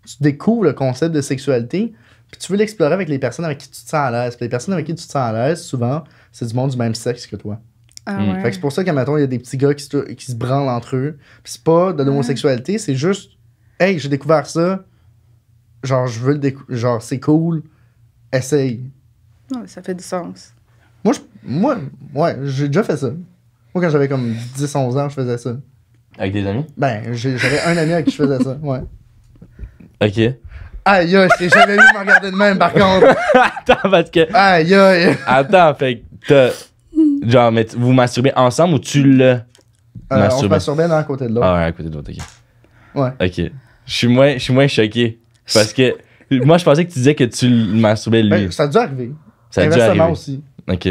tu découvres le concept de sexualité, puis tu veux l'explorer avec les personnes avec qui tu te sens à l'aise. Puis les personnes avec qui tu te sens à l'aise, souvent, c'est du monde du même sexe que toi.
Ah
Mm.
ouais.
Fait que c'est pour ça qu'à mettons, il y a des petits gars qui se branlent entre eux. Puis c'est pas de l'homosexualité, c'est juste, hey, j'ai découvert ça, genre, je veux le découvrir, genre, c'est cool, essaye.
Ouais, ça fait du sens.
Ouais, j'ai déjà fait ça. Moi, quand j'avais comme 10-11 ans, je faisais ça.
Avec des amis?
Ben, j'avais un ami avec qui je faisais ça, ouais.
OK.
Aïe, aïe, je t'ai jamais vu me regarder de même, par contre.
Attends, parce que...
Aïe, aïe.
Attends, fait que t'as... Genre, mais vous masturbez ensemble ou tu le
On se
masturbes?
masturbait d'un côté de l'autre.
Ah ouais, à côté de l'autre, OK.
Ouais.
OK. Je suis moins choqué. Parce que moi, je pensais que tu disais que tu le masturbais lui.
Ben, ça a dû arriver.
Ça a dû
Inversement
arriver.
aussi.
OK.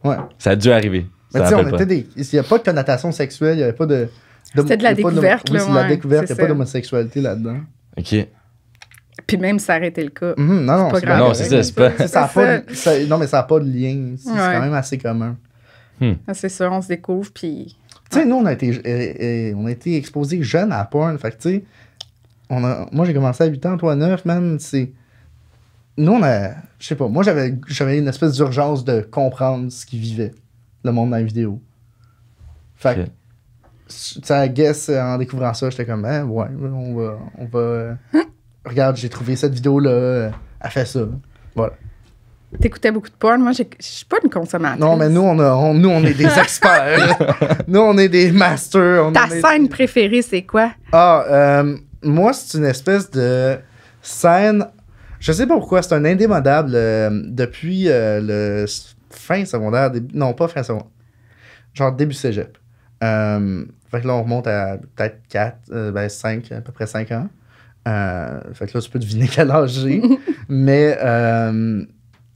Ouais.
Ça a dû arriver.
Mais
Ça
tu sais, on
rappelle
était des. Il n'y a pas de connotation sexuelle, il n'y avait pas de.
C'était de la
il y a pas
découverte,
Oui,
là,
c'est de la
ouais,
découverte, il
c'est
n'y a pas
ça.
d'homosexualité là-dedans.
pas. OK.
Puis même si ça aurait été le cas.
Non, non,
pas
c'est
grave.
Non,
correct,
c'est ça,
mais
c'est pas...
tu sais, ça a
C'est
pas de- ça- non, mais ça n'a pas de lien. C'est
Ouais.
quand même assez commun.
Ah, c'est ça, on se découvre, puis...
Tu sais, nous, on a été exposés jeunes à la porn. Fait que, tu sais, moi, j'ai commencé à 8 ans, toi, 9, man. C'est. Nous, je sais pas, moi, j'avais une espèce d'urgence de comprendre ce qu'ils vivaient, le monde dans les vidéos. Fait que,
Ok.
tu sais, I guess, en découvrant ça, j'étais comme, ouais, on va. Regarde, j'ai trouvé cette vidéo-là, elle fait ça. Voilà.
T'écoutais beaucoup de porn. Moi, je suis pas une consommatrice.
Non, mais nous, on est des experts. Nous, on est des masters.
Ta scène préférée, c'est quoi?
moi, c'est une espèce de scène. Je sais pas pourquoi, c'est un indémodable depuis fin secondaire. Non, pas fin secondaire. Genre début cégep. Fait que là, on remonte à peut-être 5, à peu près 5 ans. Fait que là, tu peux deviner quel âge j'ai. Mais,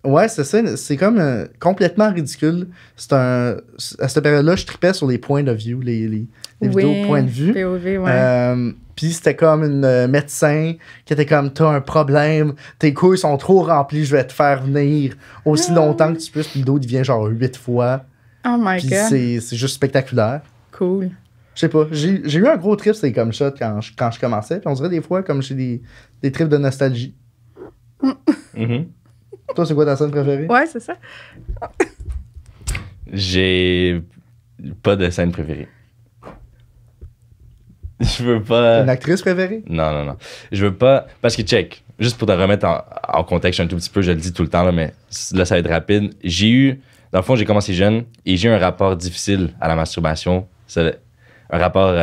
ouais, c'est ça. C'est comme complètement ridicule. À cette période-là, je tripais sur les points de view, les vidéos point de vue.
POV, ouais.
Puis c'était comme une médecin qui était comme, t'as un problème, tes couilles sont trop remplies, je vais te faire venir aussi longtemps que tu puisses. Puis le dos devient genre 8 fois.
Oh my
Puis
God.
c'est juste spectaculaire.
Cool.
Je sais pas, j'ai eu un gros trip, c'est comme ça quand je commençais. Puis on dirait des fois, comme j'ai des trips de nostalgie.
Mhm.
Toi, c'est quoi ta scène préférée?
Ouais, c'est ça.
J'ai pas de scène préférée. Je veux pas...
Une actrice préférée?
Non. Je veux pas... Parce que, check, juste pour te remettre en contexte un tout petit peu, je le dis tout le temps, là, mais là, ça va être rapide. Dans le fond, j'ai commencé jeune et j'ai eu un rapport difficile à la masturbation. C'est un rapport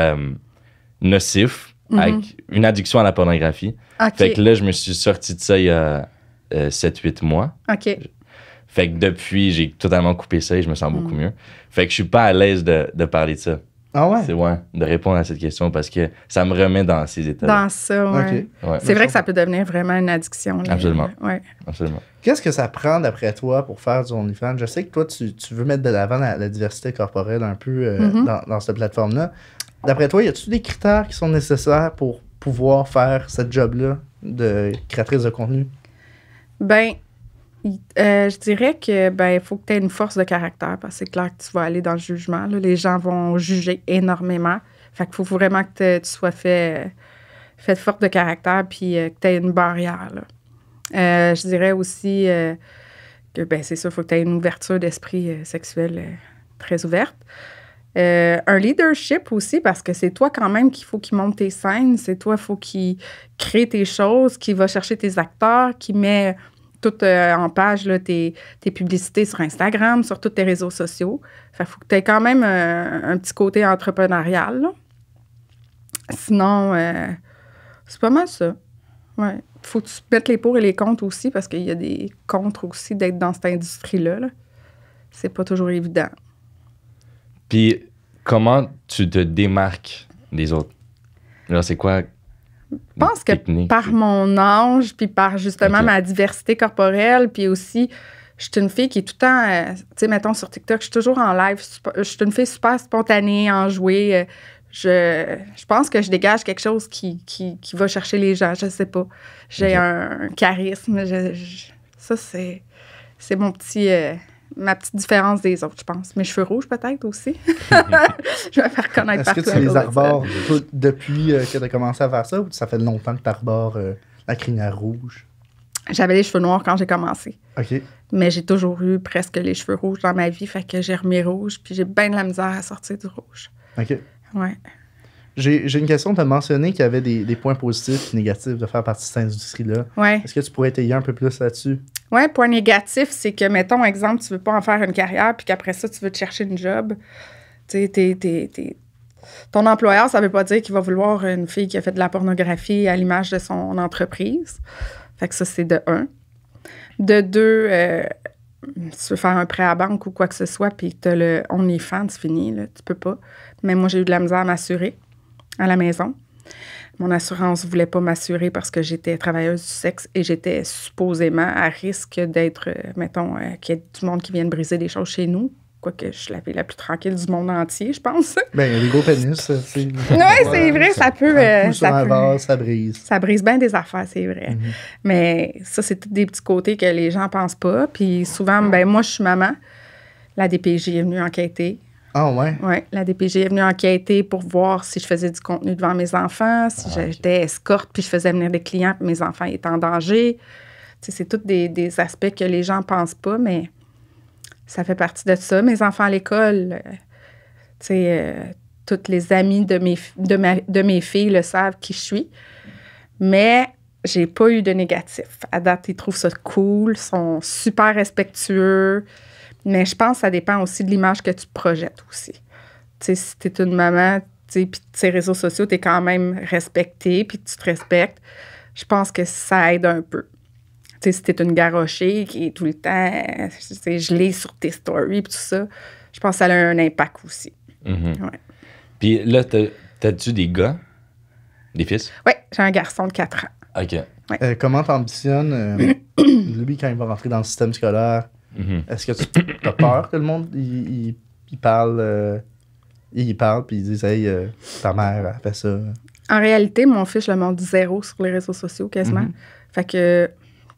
nocif, avec une addiction à la pornographie.
OK.
Fait que là, je me suis sorti de ça il y a 7-8 mois.
OK.
Fait que depuis, j'ai totalement coupé ça et je me sens beaucoup mieux. Fait que je suis pas à l'aise de parler de ça.
Ah ouais?
C'est de répondre à cette question parce que ça me remet dans ces états.
Dans ça, ouais.
Ok.
Ouais,
C'est vrai que ça peut devenir vraiment une addiction. Là.
Absolument.
Ouais.
absolument.
Qu'est-ce que ça prend d'après toi pour faire du OnlyFans? Je sais que toi, tu veux mettre de l'avant la diversité corporelle un peu dans cette plateforme-là. D'après toi, y a-t-il des critères qui sont nécessaires pour pouvoir faire cette job-là de créatrice de contenu?
Ben, je dirais que il faut que tu aies une force de caractère parce que c'est clair que tu vas aller dans le jugement. Là. Les gens vont juger énormément. Fait qu'il faut vraiment que tu sois fait forte de caractère puis que tu aies une barrière. Là. Je dirais aussi que c'est ça, il faut que tu aies une ouverture d'esprit sexuel très ouverte. Un leadership aussi, parce que c'est toi quand même qu'il faut qu'il monte tes scènes, c'est toi, il faut qu'il crée tes choses, qu'il va chercher tes acteurs, qu'il met tout en page là, tes publicités sur Instagram, sur tous tes réseaux sociaux. Fait qu'il faut que tu aies quand même un petit côté entrepreneurial. Là. Sinon, c'est pas mal ça. Ouais. Faut que tu mettes les pour et les contre aussi, parce qu'il y a des contres aussi d'être dans cette industrie-là. Là. C'est pas toujours évident.
Puis, comment tu te démarques des autres? Là, c'est quoi?
Je pense que par mon âge, puis par justement ma diversité corporelle, puis aussi, je suis une fille qui est tout le temps, tu sais, mettons sur TikTok, je suis toujours en live, je suis une fille super spontanée, enjouée. Je pense que je dégage quelque chose qui va chercher les gens, je sais pas. J'ai un charisme, ça, c'est mon petit... ma petite différence des autres, je pense. Mes cheveux rouges, peut-être, aussi. Je vais me faire connaître partout.
Est-ce que tu les arbores depuis que tu as commencé à faire ça ou ça fait longtemps que tu arbores la crinière rouge?
J'avais les cheveux noirs quand j'ai commencé.
OK.
Mais j'ai toujours eu presque les cheveux rouges dans ma vie, fait que j'ai remis rouge, puis j'ai bien de la misère à sortir du rouge.
OK.
Ouais.
J'ai une question. Tu as mentionné qu'il y avait des points positifs et négatifs de faire partie de cette industrie-là.
Ouais.
Est-ce que tu pourrais étayer un peu plus là-dessus?
Oui, point négatif, c'est que, mettons, exemple, tu veux pas en faire une carrière, puis qu'après ça, tu veux te chercher une job. Tu sais, ton employeur, ça veut pas dire qu'il va vouloir une fille qui a fait de la pornographie à l'image de son entreprise. Fait que ça, c'est de 1. De 2, si tu veux faire un prêt à banque ou quoi que ce soit, puis que tu as le OnlyFans, c'est fini, là, tu peux pas. Mais moi, j'ai eu de la misère à m'assurer à la maison. Mon assurance ne voulait pas m'assurer parce que j'étais travailleuse du sexe et j'étais supposément à risque d'être, mettons, qu'il y ait du monde qui vienne briser des choses chez nous. Quoique je suis la fille la plus tranquille du monde entier, je pense.
Ben, il y a des gros pénis.
Oui, c'est vrai, ça peut...
un vase, ça brise.
Ça brise bien des affaires, c'est vrai. Mm-hmm. Mais ça, c'est tous des petits côtés que les gens pensent pas. Puis souvent, moi, je suis maman. La DPJ est venue enquêter.
Ah ouais?
Oui, la DPJ est venue enquêter pour voir si je faisais du contenu devant mes enfants, si j'étais escorte, puis je faisais venir des clients, puis mes enfants étaient en danger. Tu sais, c'est tous des aspects que les gens pensent pas, mais ça fait partie de ça. Mes enfants à l'école, tu sais, toutes les amies de mes filles le savent qui je suis. Mais j'ai pas eu de négatif. À date, ils trouvent ça cool, sont super respectueux. Mais je pense que ça dépend aussi de l'image que tu projettes aussi. Tu sais, si t'es une maman, puis tes réseaux sociaux, tu es quand même respecté, puis tu te respectes, je pense que ça aide un peu. Tu sais, si t'es une garrochée qui est tout le temps gelée sur tes stories, puis tout ça, je pense que ça a un impact aussi. Ouais.
Puis là, t'as-tu des gars? Des fils?
Oui, j'ai un garçon de 4 ans.
OK.
Ouais.
Comment t'ambitionnes, lui, quand il va rentrer dans le système scolaire, est-ce que tu as peur que le monde, il parle, puis il dise « Hey, ta mère a fait ça ».
En réalité, mon fils, je le montre 0 sur les réseaux sociaux, quasiment. Fait que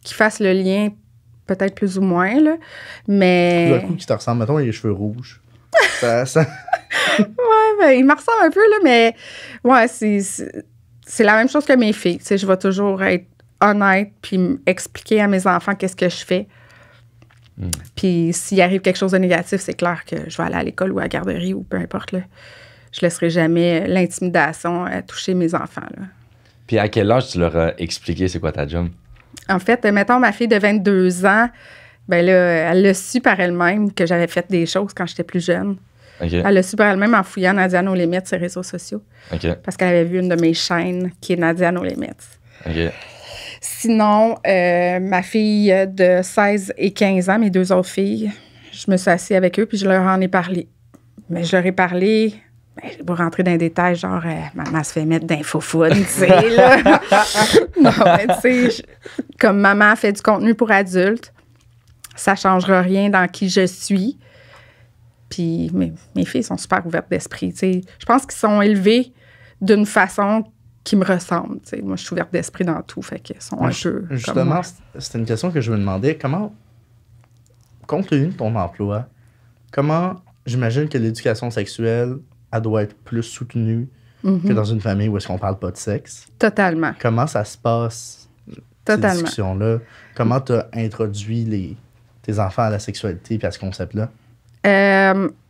qu'il fasse le lien, peut-être plus ou moins, là, mais...
Tout d'un coup, qui te ressemble, mettons, il a les cheveux rouges. ça...
Ouais, ben, il me ressemble un peu, là, mais ouais, c'est la même chose que mes filles. Tu sais, je vais toujours être honnête puis expliquer à mes enfants qu'est-ce que je fais. Puis s'il arrive quelque chose de négatif, c'est clair que je vais aller à l'école ou à la garderie ou peu importe, là. Je laisserai jamais l'intimidation toucher mes enfants, là.
Puis à quel âge tu leur as expliqué c'est quoi ta job?
En fait, mettons, ma fille de 22 ans, ben là, elle l'a su par elle-même que j'avais fait des choses quand j'étais plus jeune.
OK.
Elle l'a su par elle-même en fouillant Nadia No Limits sur les réseaux sociaux.
OK.
Parce qu'elle avait vu une de mes chaînes qui est Nadia No Limits.
OK.
Sinon, ma fille de 16 et 15 ans, mes 2 autres filles, je me suis assise avec eux puis je leur en ai parlé. Mais je leur ai parlé, pour rentrer dans les détails, genre, maman se fait mettre d'infofoune, tu sais, là. Non, mais tu sais, comme maman fait du contenu pour adultes, ça ne changera rien dans qui je suis. Puis mes filles sont super ouvertes d'esprit, tu sais. Je pense qu'ils sont élevés d'une façon qui me ressemble, tu sais. Moi, je suis ouverte d'esprit dans tout, fait qu'ils sont un peu
justement,
comme moi.
c'était une question que je me demandais. Comment, compte tenu de ton emploi, comment, j'imagine que l'éducation sexuelle, elle doit être plus soutenue que dans une famille où est-ce qu'on parle pas de sexe.
Totalement.
Comment ça se passe, ces discussions-là? Comment tu as introduit tes enfants à la sexualité et à ce concept-là?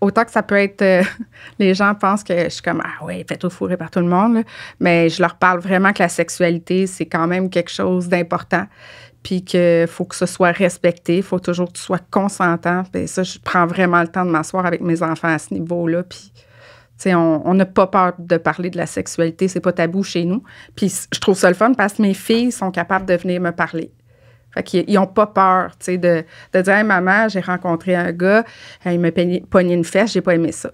Autant que ça peut être... les gens pensent que je suis comme « Ah ouais, fais-toi fourrer par tout le monde. » là. Mais je leur parle vraiment que la sexualité, c'est quand même quelque chose d'important. Puis qu'il faut que ce soit respecté. Il faut toujours que tu sois consentant. Puis ça, je prends vraiment le temps de m'asseoir avec mes enfants à ce niveau-là. Puis, tu sais, on n'a pas peur de parler de la sexualité. C'est pas tabou chez nous. Puis je trouve ça le fun parce que mes filles sont capables de venir me parler. Fait qu'ils n'ont pas peur, tu sais, de dire hey, « Maman, j'ai rencontré un gars, il m'a pogné une fesse, j'ai pas aimé ça. »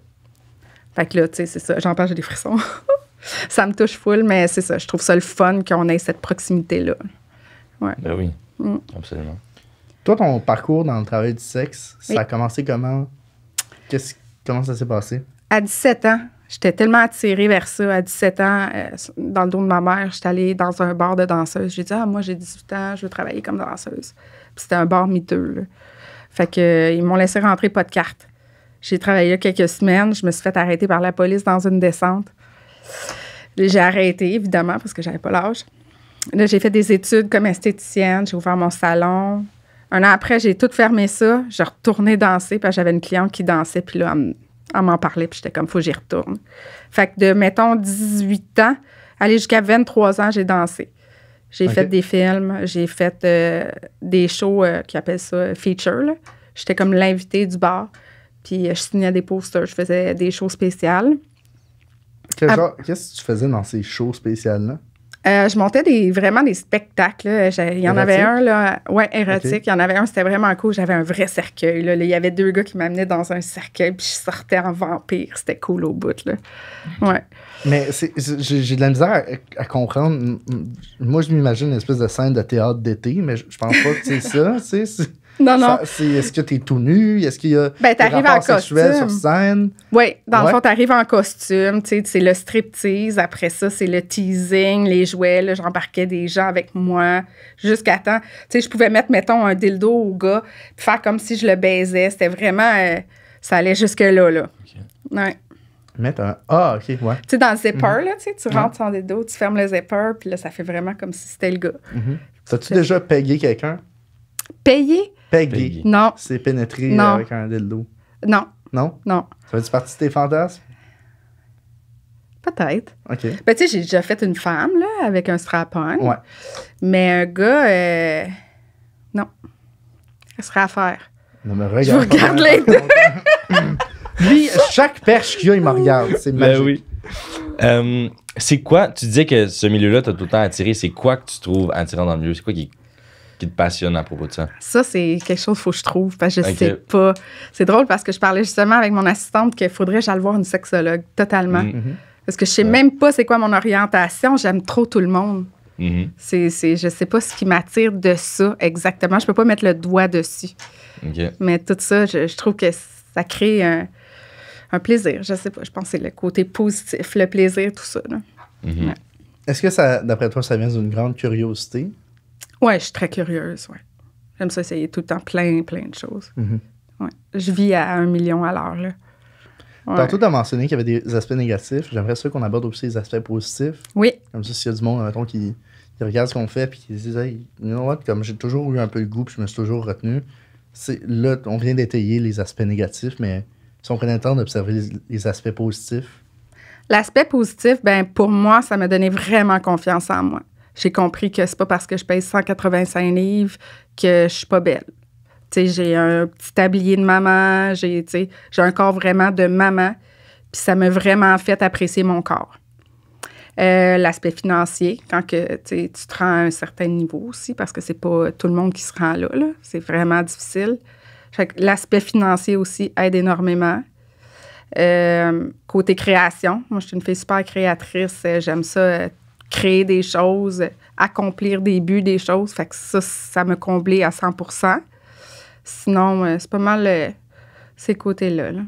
Fait que là, tu sais, c'est ça. J'en parle, j'ai des frissons. Ça me touche full, mais c'est ça. Je trouve ça le fun qu'on ait cette proximité-là. Ouais.
Ben oui, absolument.
Toi, ton parcours dans le travail du sexe, ça a commencé comment? Comment ça s'est passé?
À 17 ans, j'étais tellement attirée vers ça. À 17 ans, dans le dos de ma mère, j'étais allée dans un bar de danseuse. J'ai dit, moi, j'ai 18 ans, je veux travailler comme danseuse. Puis c'était un bar miteux, là. Fait que, ils m'ont laissé rentrer, pas de carte. J'ai travaillé là quelques semaines. Je me suis fait arrêter par la police dans une descente. J'ai arrêté, évidemment, parce que j'avais pas l'âge. Là, j'ai fait des études comme esthéticienne. J'ai ouvert mon salon. Un an après, j'ai tout fermé ça. J'ai retourné danser, parce que j'avais une cliente qui dansait. Puis là, elle m'en parlait, puis j'étais comme, faut que j'y retourne. Fait que de, mettons, 18 ans, aller jusqu'à 23 ans, j'ai dansé. J'ai fait des films, j'ai fait des shows qui appellent ça feature, là. J'étais comme l'invitée du bar, puis je signais des posters, je faisais des shows spéciales.
Qu'est-ce que tu faisais dans ces shows spéciales-là?
Je montais vraiment des spectacles. Là. Il y en avait un, là, érotique. Okay. Il y en avait un, c'était vraiment cool. J'avais un vrai cercueil. Là. Il y avait 2 gars qui m'amenaient dans un cercueil, puis je sortais en vampire. C'était cool au bout. Là. Ouais.
Mais j'ai de la misère à comprendre. Moi, je m'imagine une espèce de scène de théâtre d'été, mais je pense pas que c'est ça.
Non.
Est-ce que t'es tout nu? Est-ce qu'il y a
des rapports sexuels
sur scène?
Oui, dans le fond, t'arrives en costume. C'est le striptease. Après ça, c'est le teasing, les jouets. Là, j'embarquais des gens avec moi jusqu'à temps. Je pouvais mettre, mettons, un dildo au gars puis faire comme si je le baisais. C'était vraiment... ça allait jusque-là. Là. Okay. Ouais.
Mettre un... Ah, OK, ouais.
Tu sais, dans le zipper, là, tu rentres sans dildo, tu fermes le zipper, puis là, ça fait vraiment comme si c'était le gars.
T'as-tu déjà payé quelqu'un?
Payé?
Peggy.
Non.
C'est pénétré avec un dildo.
Non.
Non?
Non.
Ça fait partie de tes fantasmes?
Peut-être.
OK.
Ben, tu sais, j'ai déjà fait une femme, là, avec un strap-on.
Ouais.
Mais un gars, non. Ça serait à faire.
Ne me regarde
Je vous regarde les deux.
Lui, chaque perche qu'il y a, il me regarde. C'est magique.
Ben oui. C'est quoi, tu disais que ce milieu-là t'a tout le temps attiré, c'est quoi que tu trouves attirant dans le milieu? C'est quoi qui te passionne à propos de ça?
Ça, c'est quelque chose qu'il faut que je trouve, parce que je
Ok.
sais pas. C'est drôle parce que je parlais justement avec mon assistante qu'il faudrait que j'aille voir une sexologue, totalement. Parce que je sais même pas c'est quoi mon orientation, j'aime trop tout le monde.
Mhm.
Je sais pas ce qui m'attire de ça exactement. Je peux pas mettre le doigt dessus.
OK.
Mais tout ça, je trouve que ça crée un plaisir. Je sais pas, je pense que c'est le côté positif, le plaisir, tout ça. Là.
Mhm.
Ouais.
Est-ce que ça, d'après toi, ça vient d'une grande curiosité?
Ouais, je suis très curieuse, ouais. J'aime ça essayer tout le temps plein de choses. Ouais. Je vis à 1 million à l'heure, là. Ouais.
Tantôt, tu as mentionné qu'il y avait des aspects négatifs. J'aimerais ça qu'on aborde aussi les aspects positifs.
Oui,
Comme ça, s'il y a du monde, mettons, qui regarde ce qu'on fait puis qui se dit, hey, you know what, comme j'ai toujours eu un peu le goût puis je me suis toujours retenu, là, on vient d'étayer les aspects négatifs, mais si on prenait le temps d'observer les aspects positifs.
l'aspect positif, ben pour moi, ça m'a donné vraiment confiance en moi. J'ai compris que c'est pas parce que je pèse 185 livres que je suis pas belle. Tu sais, j'ai un petit tablier de maman, j'ai un corps vraiment de maman, puis ça m'a vraiment fait apprécier mon corps. L'aspect financier, quand que, tu te rends à un certain niveau aussi, parce que c'est pas tout le monde qui se rend là. C'est vraiment difficile. Fait que l'aspect financier aussi aide énormément. Côté création, moi, je suis une fille super créatrice. J'aime ça, créer des choses, accomplir des buts, des choses. Fait que ça me comblait à 100%. Sinon, c'est pas mal ces côtés-là. Là.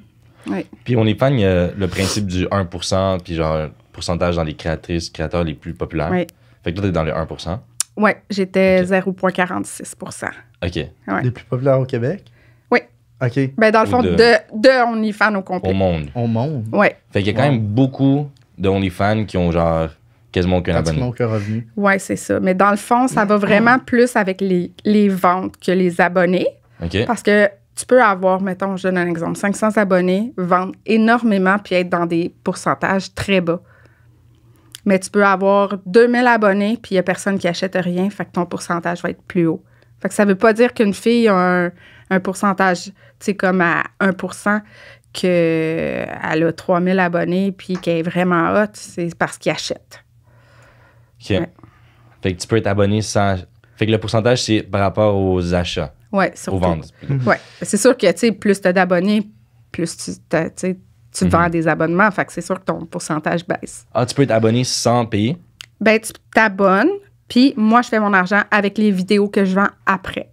Oui.
Puis on épargne le principe du 1%, puis genre pourcentage dans les créateurs les plus populaires.
Oui.
Fait que toi, t'es dans le 1%.
Oui, j'étais
Ok.
0,46%.
OK.
Ouais.
Les plus populaires au Québec?
Oui.
OK.
Ben, dans le
Ou
fond,
de-
de OnlyFans au complet.
Au monde.
On monte.
Oui,
Fait qu'il y a quand même beaucoup de OnlyFans qui ont genre quasiment aucun
Pratiquement
abonné.
aucun revenu.
ouais, c'est ça. Mais dans le fond, ça va vraiment plus avec les ventes que les abonnés.
OK?
Parce que tu peux avoir, mettons, je donne un exemple, 500 abonnés, vendre énormément puis être dans des pourcentages très bas. Mais tu peux avoir 2000 abonnés puis il n'y a personne qui achète rien, fait que ton pourcentage va être plus haut. Fait que ça ne veut pas dire qu'une fille a un pourcentage, tu sais, comme à 1%, qu'elle a 3000 abonnés puis qu'elle est vraiment hot, c'est parce qu'elle achète.
OK.
Ouais.
Fait que tu peux être abonné sans... Fait que le pourcentage, c'est par rapport aux achats,
Oui,
aux
surtout.
ventes.
Oui. C'est sûr que, tu sais, plus tu as d'abonnés, plus tu vends des abonnements. Fait que c'est sûr que ton pourcentage baisse.
Ah, tu peux être abonné sans payer?
Ben, tu t'abonnes, puis moi, je fais mon argent avec les vidéos que je vends après.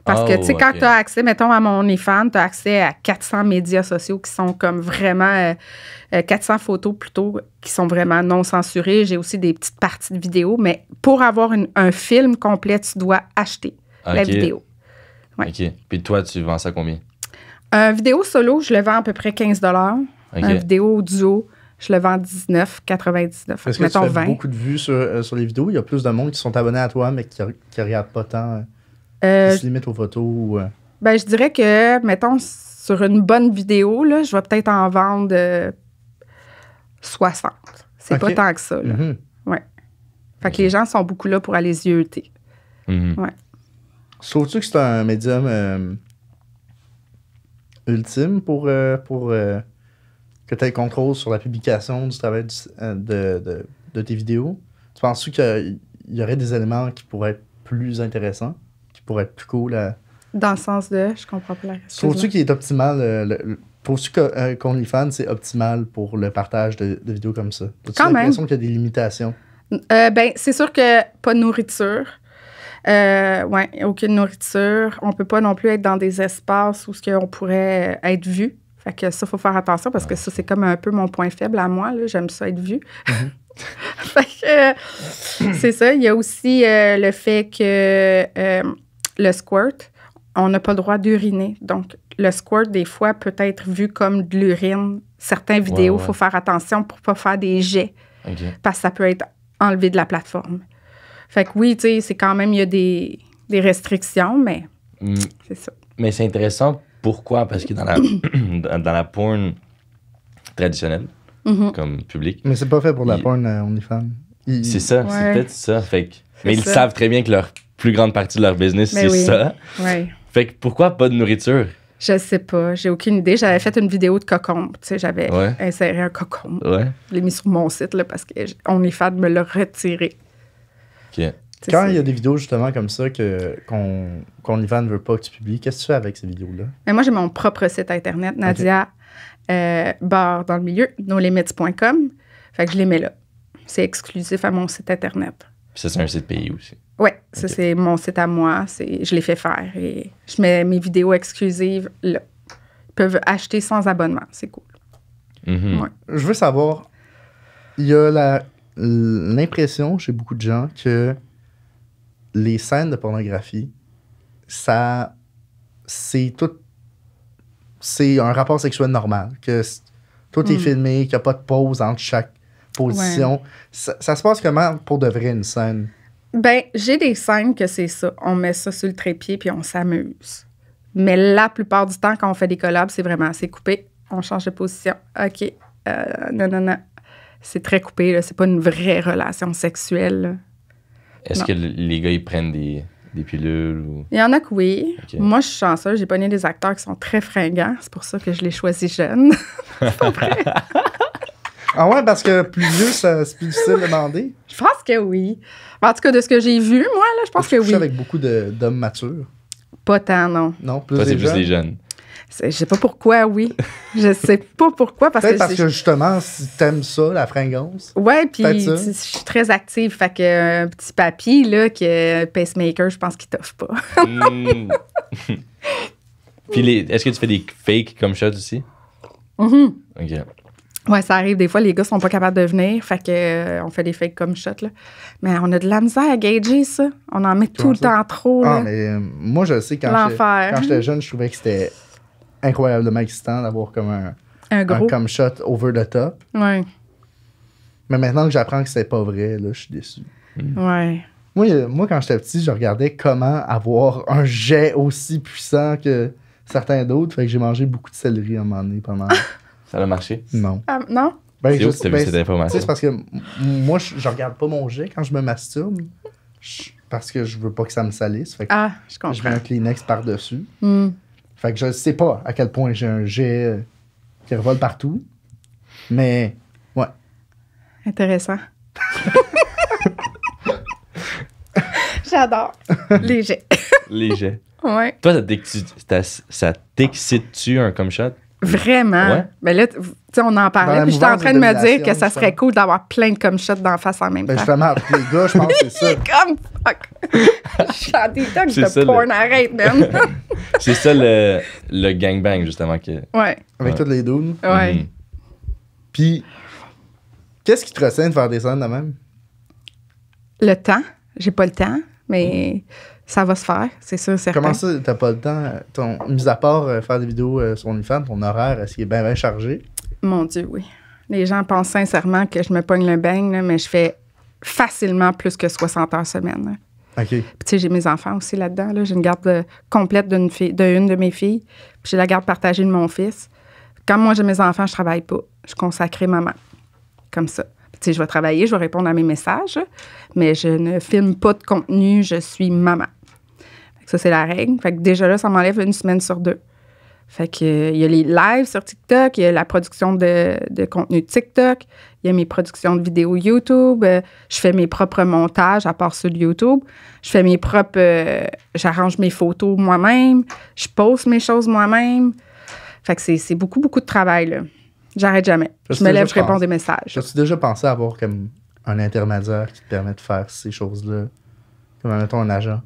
Parce que, tu sais, quand
ok.
tu as accès, mettons, à mon OnlyFans, tu as accès à 400 médias sociaux qui sont comme vraiment... 400 photos plutôt qui sont vraiment non censurées. J'ai aussi des petites parties de vidéos, mais pour avoir un film complet, tu dois acheter la
Ok.
vidéo. Ouais.
OK. Puis toi, tu vends ça combien?
Un vidéo solo, je le vends à peu près 15 $.
Ok.
Un vidéo duo, je le vends 19,99.
Est-ce que tu
Mettons
fais
20.
beaucoup de vues sur les vidéos? Il y a plus de monde qui sont abonnés à toi, mais qui regardent pas tant,
Euh,
qui se limitent aux photos.
Ben, je dirais que, mettons, sur une bonne vidéo, là, je vais peut-être en vendre 60. C'est
Ok.
pas tant que ça. Là.
Mhm.
Ouais. Fait que les gens sont beaucoup là pour aller zioter.
Mhm.
Ouais.
Trouves-tu que c'est un médium ultime pour que tu aies le contrôle sur la publication du travail de tes vidéos? Tu penses-tu qu'il y aurait des éléments qui pourraient être plus intéressants, qui pourraient être plus cool à...
Dans le sens de... Je comprends pas la question.
Trouves-tu qu'il est optimal... Trouves-tu qu'OnlyFans, c'est optimal pour le partage de vidéos comme ça? As-tu
Quand même.
l'impression qu'il y a des limitations?
Ben, c'est sûr que pas de nourriture. Ouais, aucune nourriture. On peut pas non plus être dans des espaces où on pourrait être vu. Fait que ça, il faut faire attention parce que ça, c'est comme un peu mon point faible à moi. Là. J'aime ça être vu. Fait que, c'est ça. Il y a aussi le fait que le squirt, on n'a pas le droit d'uriner. Donc, le squirt, des fois, peut être vu comme de l'urine. Certaines vidéos, il faut faire attention pour pas faire des jets
OK.
parce que ça peut être enlevé de la plateforme. Fait que oui, tu sais, c'est quand même, il y a des restrictions, mais
Mm.
c'est ça.
Mais c'est intéressant. Pourquoi? Parce que dans la, dans la porn traditionnelle, comme public,
Mais c'est pas fait pour de la
Il-
porn OnlyFans.
c'est ça. C'est
Ouais.
peut-être ça. Fait que, mais ils
ça.
savent très bien que leur plus grande partie de leur business,
Mais
c'est
oui.
ça.
Oui.
Fait que pourquoi pas de nourriture?
Je sais pas, j'ai aucune idée. J'avais fait une vidéo de cocombe. Tu sais, j'avais inséré un cocombe.
Ouais.
Je l'ai mis sur mon site là, parce que OnlyFans me l'a retiré.
OK.
Quand il y a des vidéos justement comme ça qu'OnlyFans ne veut pas que tu publies, qu'est-ce que tu fais avec ces vidéos-là?
Mais moi, j'ai mon propre site internet, Nadia, barre dans le milieu, nolimits.com. Fait que je les mets là. C'est exclusif à mon site internet.
Puis ça, c'est un site payé aussi.
Oui, ça, c'est mon site à moi. Je l'ai fait faire et je mets mes vidéos exclusives là. Ils peuvent acheter sans abonnement. C'est cool.
Mhm.
Ouais.
Je veux savoir, il y a l'impression chez beaucoup de gens que les scènes de pornographie, c'est un rapport sexuel normal, que tout est filmé, qu'il n'y a pas de pause entre chaque position.
Ouais.
Ça se passe comment pour de vrai une scène?
Ben, j'ai des scènes que c'est ça. On met ça sur le trépied puis on s'amuse. Mais la plupart du temps, quand on fait des collabs, c'est vraiment assez coupé. On change de position. OK. Non. C'est très coupé, là. C'est pas une vraie relation sexuelle, là.
Est-ce que les gars, ils prennent des pilules ou...
Il y en a que oui.
Okay.
Moi, je suis chanceuse. J'ai pogné des acteurs qui sont très fringants. C'est pour ça que je les choisis jeunes. C'est pas vrai.
Ah ouais, parce que plus vieux, c'est plus difficile de demander.
Je pense que oui. En tout cas, de ce que j'ai vu, moi, là, je pense que oui.
Avec beaucoup d'hommes matures.
Pas tant, non.
Non, plus
Toi, c'est
des
plus
jeunes.
des jeunes.
Je sais pas pourquoi, oui. Je sais pas pourquoi.
Peut-être parce que justement, si t'aimes ça, la fringance.
Ouais, puis
Peut-être
je suis très active. Fait que un petit papy, là, qui est pacemaker, je pense qu'il t'offre pas.
Mm. Puis est-ce que tu fais des fakes comme shots aussi?
Mm-hmm.
OK.
Ouais, ça arrive. Des fois, les gars sont pas capables de venir. Fait que on fait des fakes comme shot, là. Mais on a de la misère à gager ça. On en met tout le temps trop, là.
Ah, mais moi, je sais, quand j'étais jeune, je trouvais que c'était incroyablement excitant d'avoir comme
un gros.
comme shot over the top.
Ouais.
Mais maintenant que j'apprends que c'est pas vrai, là, je suis déçu.
Ouais.
Moi, quand j'étais petit, je regardais comment avoir un jet aussi puissant que certains d'autres. Fait que j'ai mangé beaucoup de céleri à un moment donné pendant...
Ça a marché?
Non.
Ah, non?
Ben,
C'est où que t'as vu cette information?
C'est parce que moi, je regarde pas mon jet quand je me masturbe. Parce que je veux pas que ça me salisse. Fait que
Je
je
comprends.
mets un Kleenex par-dessus.
Mm.
Fait que je sais pas à quel point j'ai un jet qui revole partout. Mais, ouais.
Intéressant. J'adore les jets.
Les jets.
Ouais.
Toi, ça t'excite-tu un comme shot?
Vraiment.
Ouais.
Ben là, tu sais, on en
Dans
parlait,
la
puis j'étais en
mouvance
train
de
de me dire
domination,
que ça serait
justement.
cool d'avoir plein de comme shots d'en face en même
Ben
temps.
justement, tous les gars, je pense que c'est ça.
Comme fuck. Je suis en détox
C'est ça,
de porn, arrête, man.
C'est ça le gangbang, justement.
Ouais.
Avec
Ouais.
tous les dudes.
Ouais.
Mhm.
Puis, qu'est-ce qui te retient de faire des scènes de même?
Le temps. J'ai pas le temps, mais ça va se faire, c'est sûr, certain.
Comment ça, t'as pas le temps? Mis à part faire des vidéos sur OnlyFans, ton horaire, est-ce qu'il est bien chargé?
Mon Dieu, oui. Les gens pensent sincèrement que je me pogne le bang, là, mais je fais facilement plus que 60 heures semaine, là.
OK.
Puis, tu sais, j'ai mes enfants aussi là-dedans. Là. J'ai une garde complète d'une de mes filles. Puis, j'ai la garde partagée de mon fils. Quand moi, j'ai mes enfants, je travaille pas. Je consacre maman. Comme ça. Puis, tu sais, je vais travailler, je vais répondre à mes messages, mais je ne filme pas de contenu. Je suis maman. Fait que ça, c'est la règle. Fait que déjà là, ça m'enlève une semaine sur 2. Fait que il y a les lives sur TikTok, il y a la production de contenu TikTok, il y a mes productions de vidéos YouTube, je fais mes propres montages à part sur YouTube, je fais mes propres, j'arrange mes photos moi-même, je poste mes choses moi-même. Fait que c'est beaucoup, beaucoup de travail, là. J'arrête jamais. Je me lève, je réponds des messages.
As-tu déjà pensé à avoir comme un intermédiaire qui te permet de faire ces choses-là? Comme, mettons, un agent?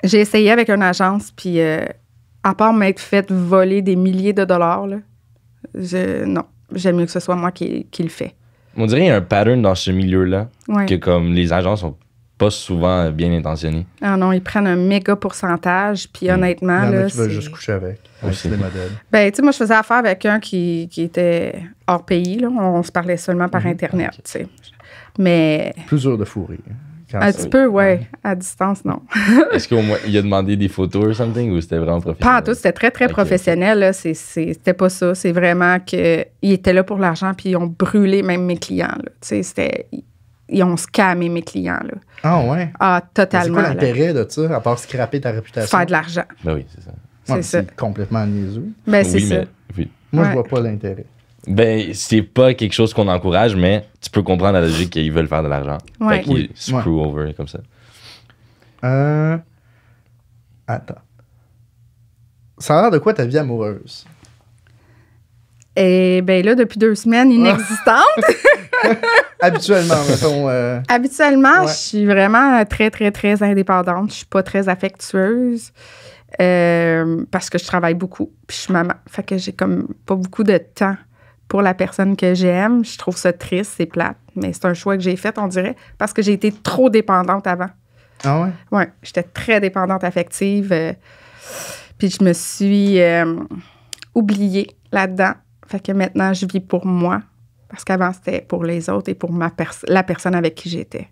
J'ai essayé avec une agence, puis à part m'être fait voler des milliers de dollars, là, non. J'aime mieux que ce soit moi qui le fais.
On dirait qu'il y a un pattern dans ce milieu-là,
Ouais.
que comme les agents sont pas souvent bien intentionnés.
Ah non, ils prennent un méga pourcentage, puis honnêtement,
Il y en a
là,
qui veulent
c'est-
juste coucher avec
Aussi.
les modèles.
Ben, tu sais, moi, je faisais affaire avec un qui était hors pays, là. On se parlait seulement par Internet, tu sais. Mais
Plus dur de fourrer. Quand
un
c'est-
petit peu, ouais. À distance, non.
Est-ce qu'au moins, il a demandé des photos ou something, ou c'était vraiment professionnel?
Pas en tout, c'était très, très
Ok,
professionnel, là. C'était pas ça. C'est vraiment qu'ils étaient là pour l'argent, puis ils ont brûlé même mes clients, là. Tu sais, ils ont scammé mes clients, là.
Ah ouais?
Ah,
C'est
totalement.
quoi
là.
l'intérêt de ça, à part scraper ta réputation?
Faire de l'argent.
Ben oui, c'est ça.
C'est ça.
C'est complètement niaiseux.
Ben, c'est
Oui,
ça.
mais... Oui.
Moi, je
Ouais.
vois pas l'intérêt.
Ben, c'est pas quelque chose qu'on encourage, mais tu peux comprendre la logique qu'ils veulent faire de l'argent.
Ouais.
Fait qu'ils
Oui.
screw over comme ça.
Attends. Ça a l'air de quoi ta vie amoureuse?
Et ben là, depuis 2 semaines, inexistante.
Habituellement, mettons.
Habituellement,
Ouais.
je suis vraiment très, très, très indépendante. Je suis pas très affectueuse parce que je travaille beaucoup. Puis je suis maman. Fait que j'ai comme pas beaucoup de temps pour la personne que j'aime. Je trouve ça triste, c'est plate. Mais c'est un choix que j'ai fait, on dirait, parce que j'ai été trop dépendante avant.
Ah ouais?
Ouais, j'étais très dépendante affective. Puis je me suis oubliée là-dedans. Fait que maintenant, je vis pour moi. Parce qu'avant, c'était pour les autres et pour la personne avec qui j'étais.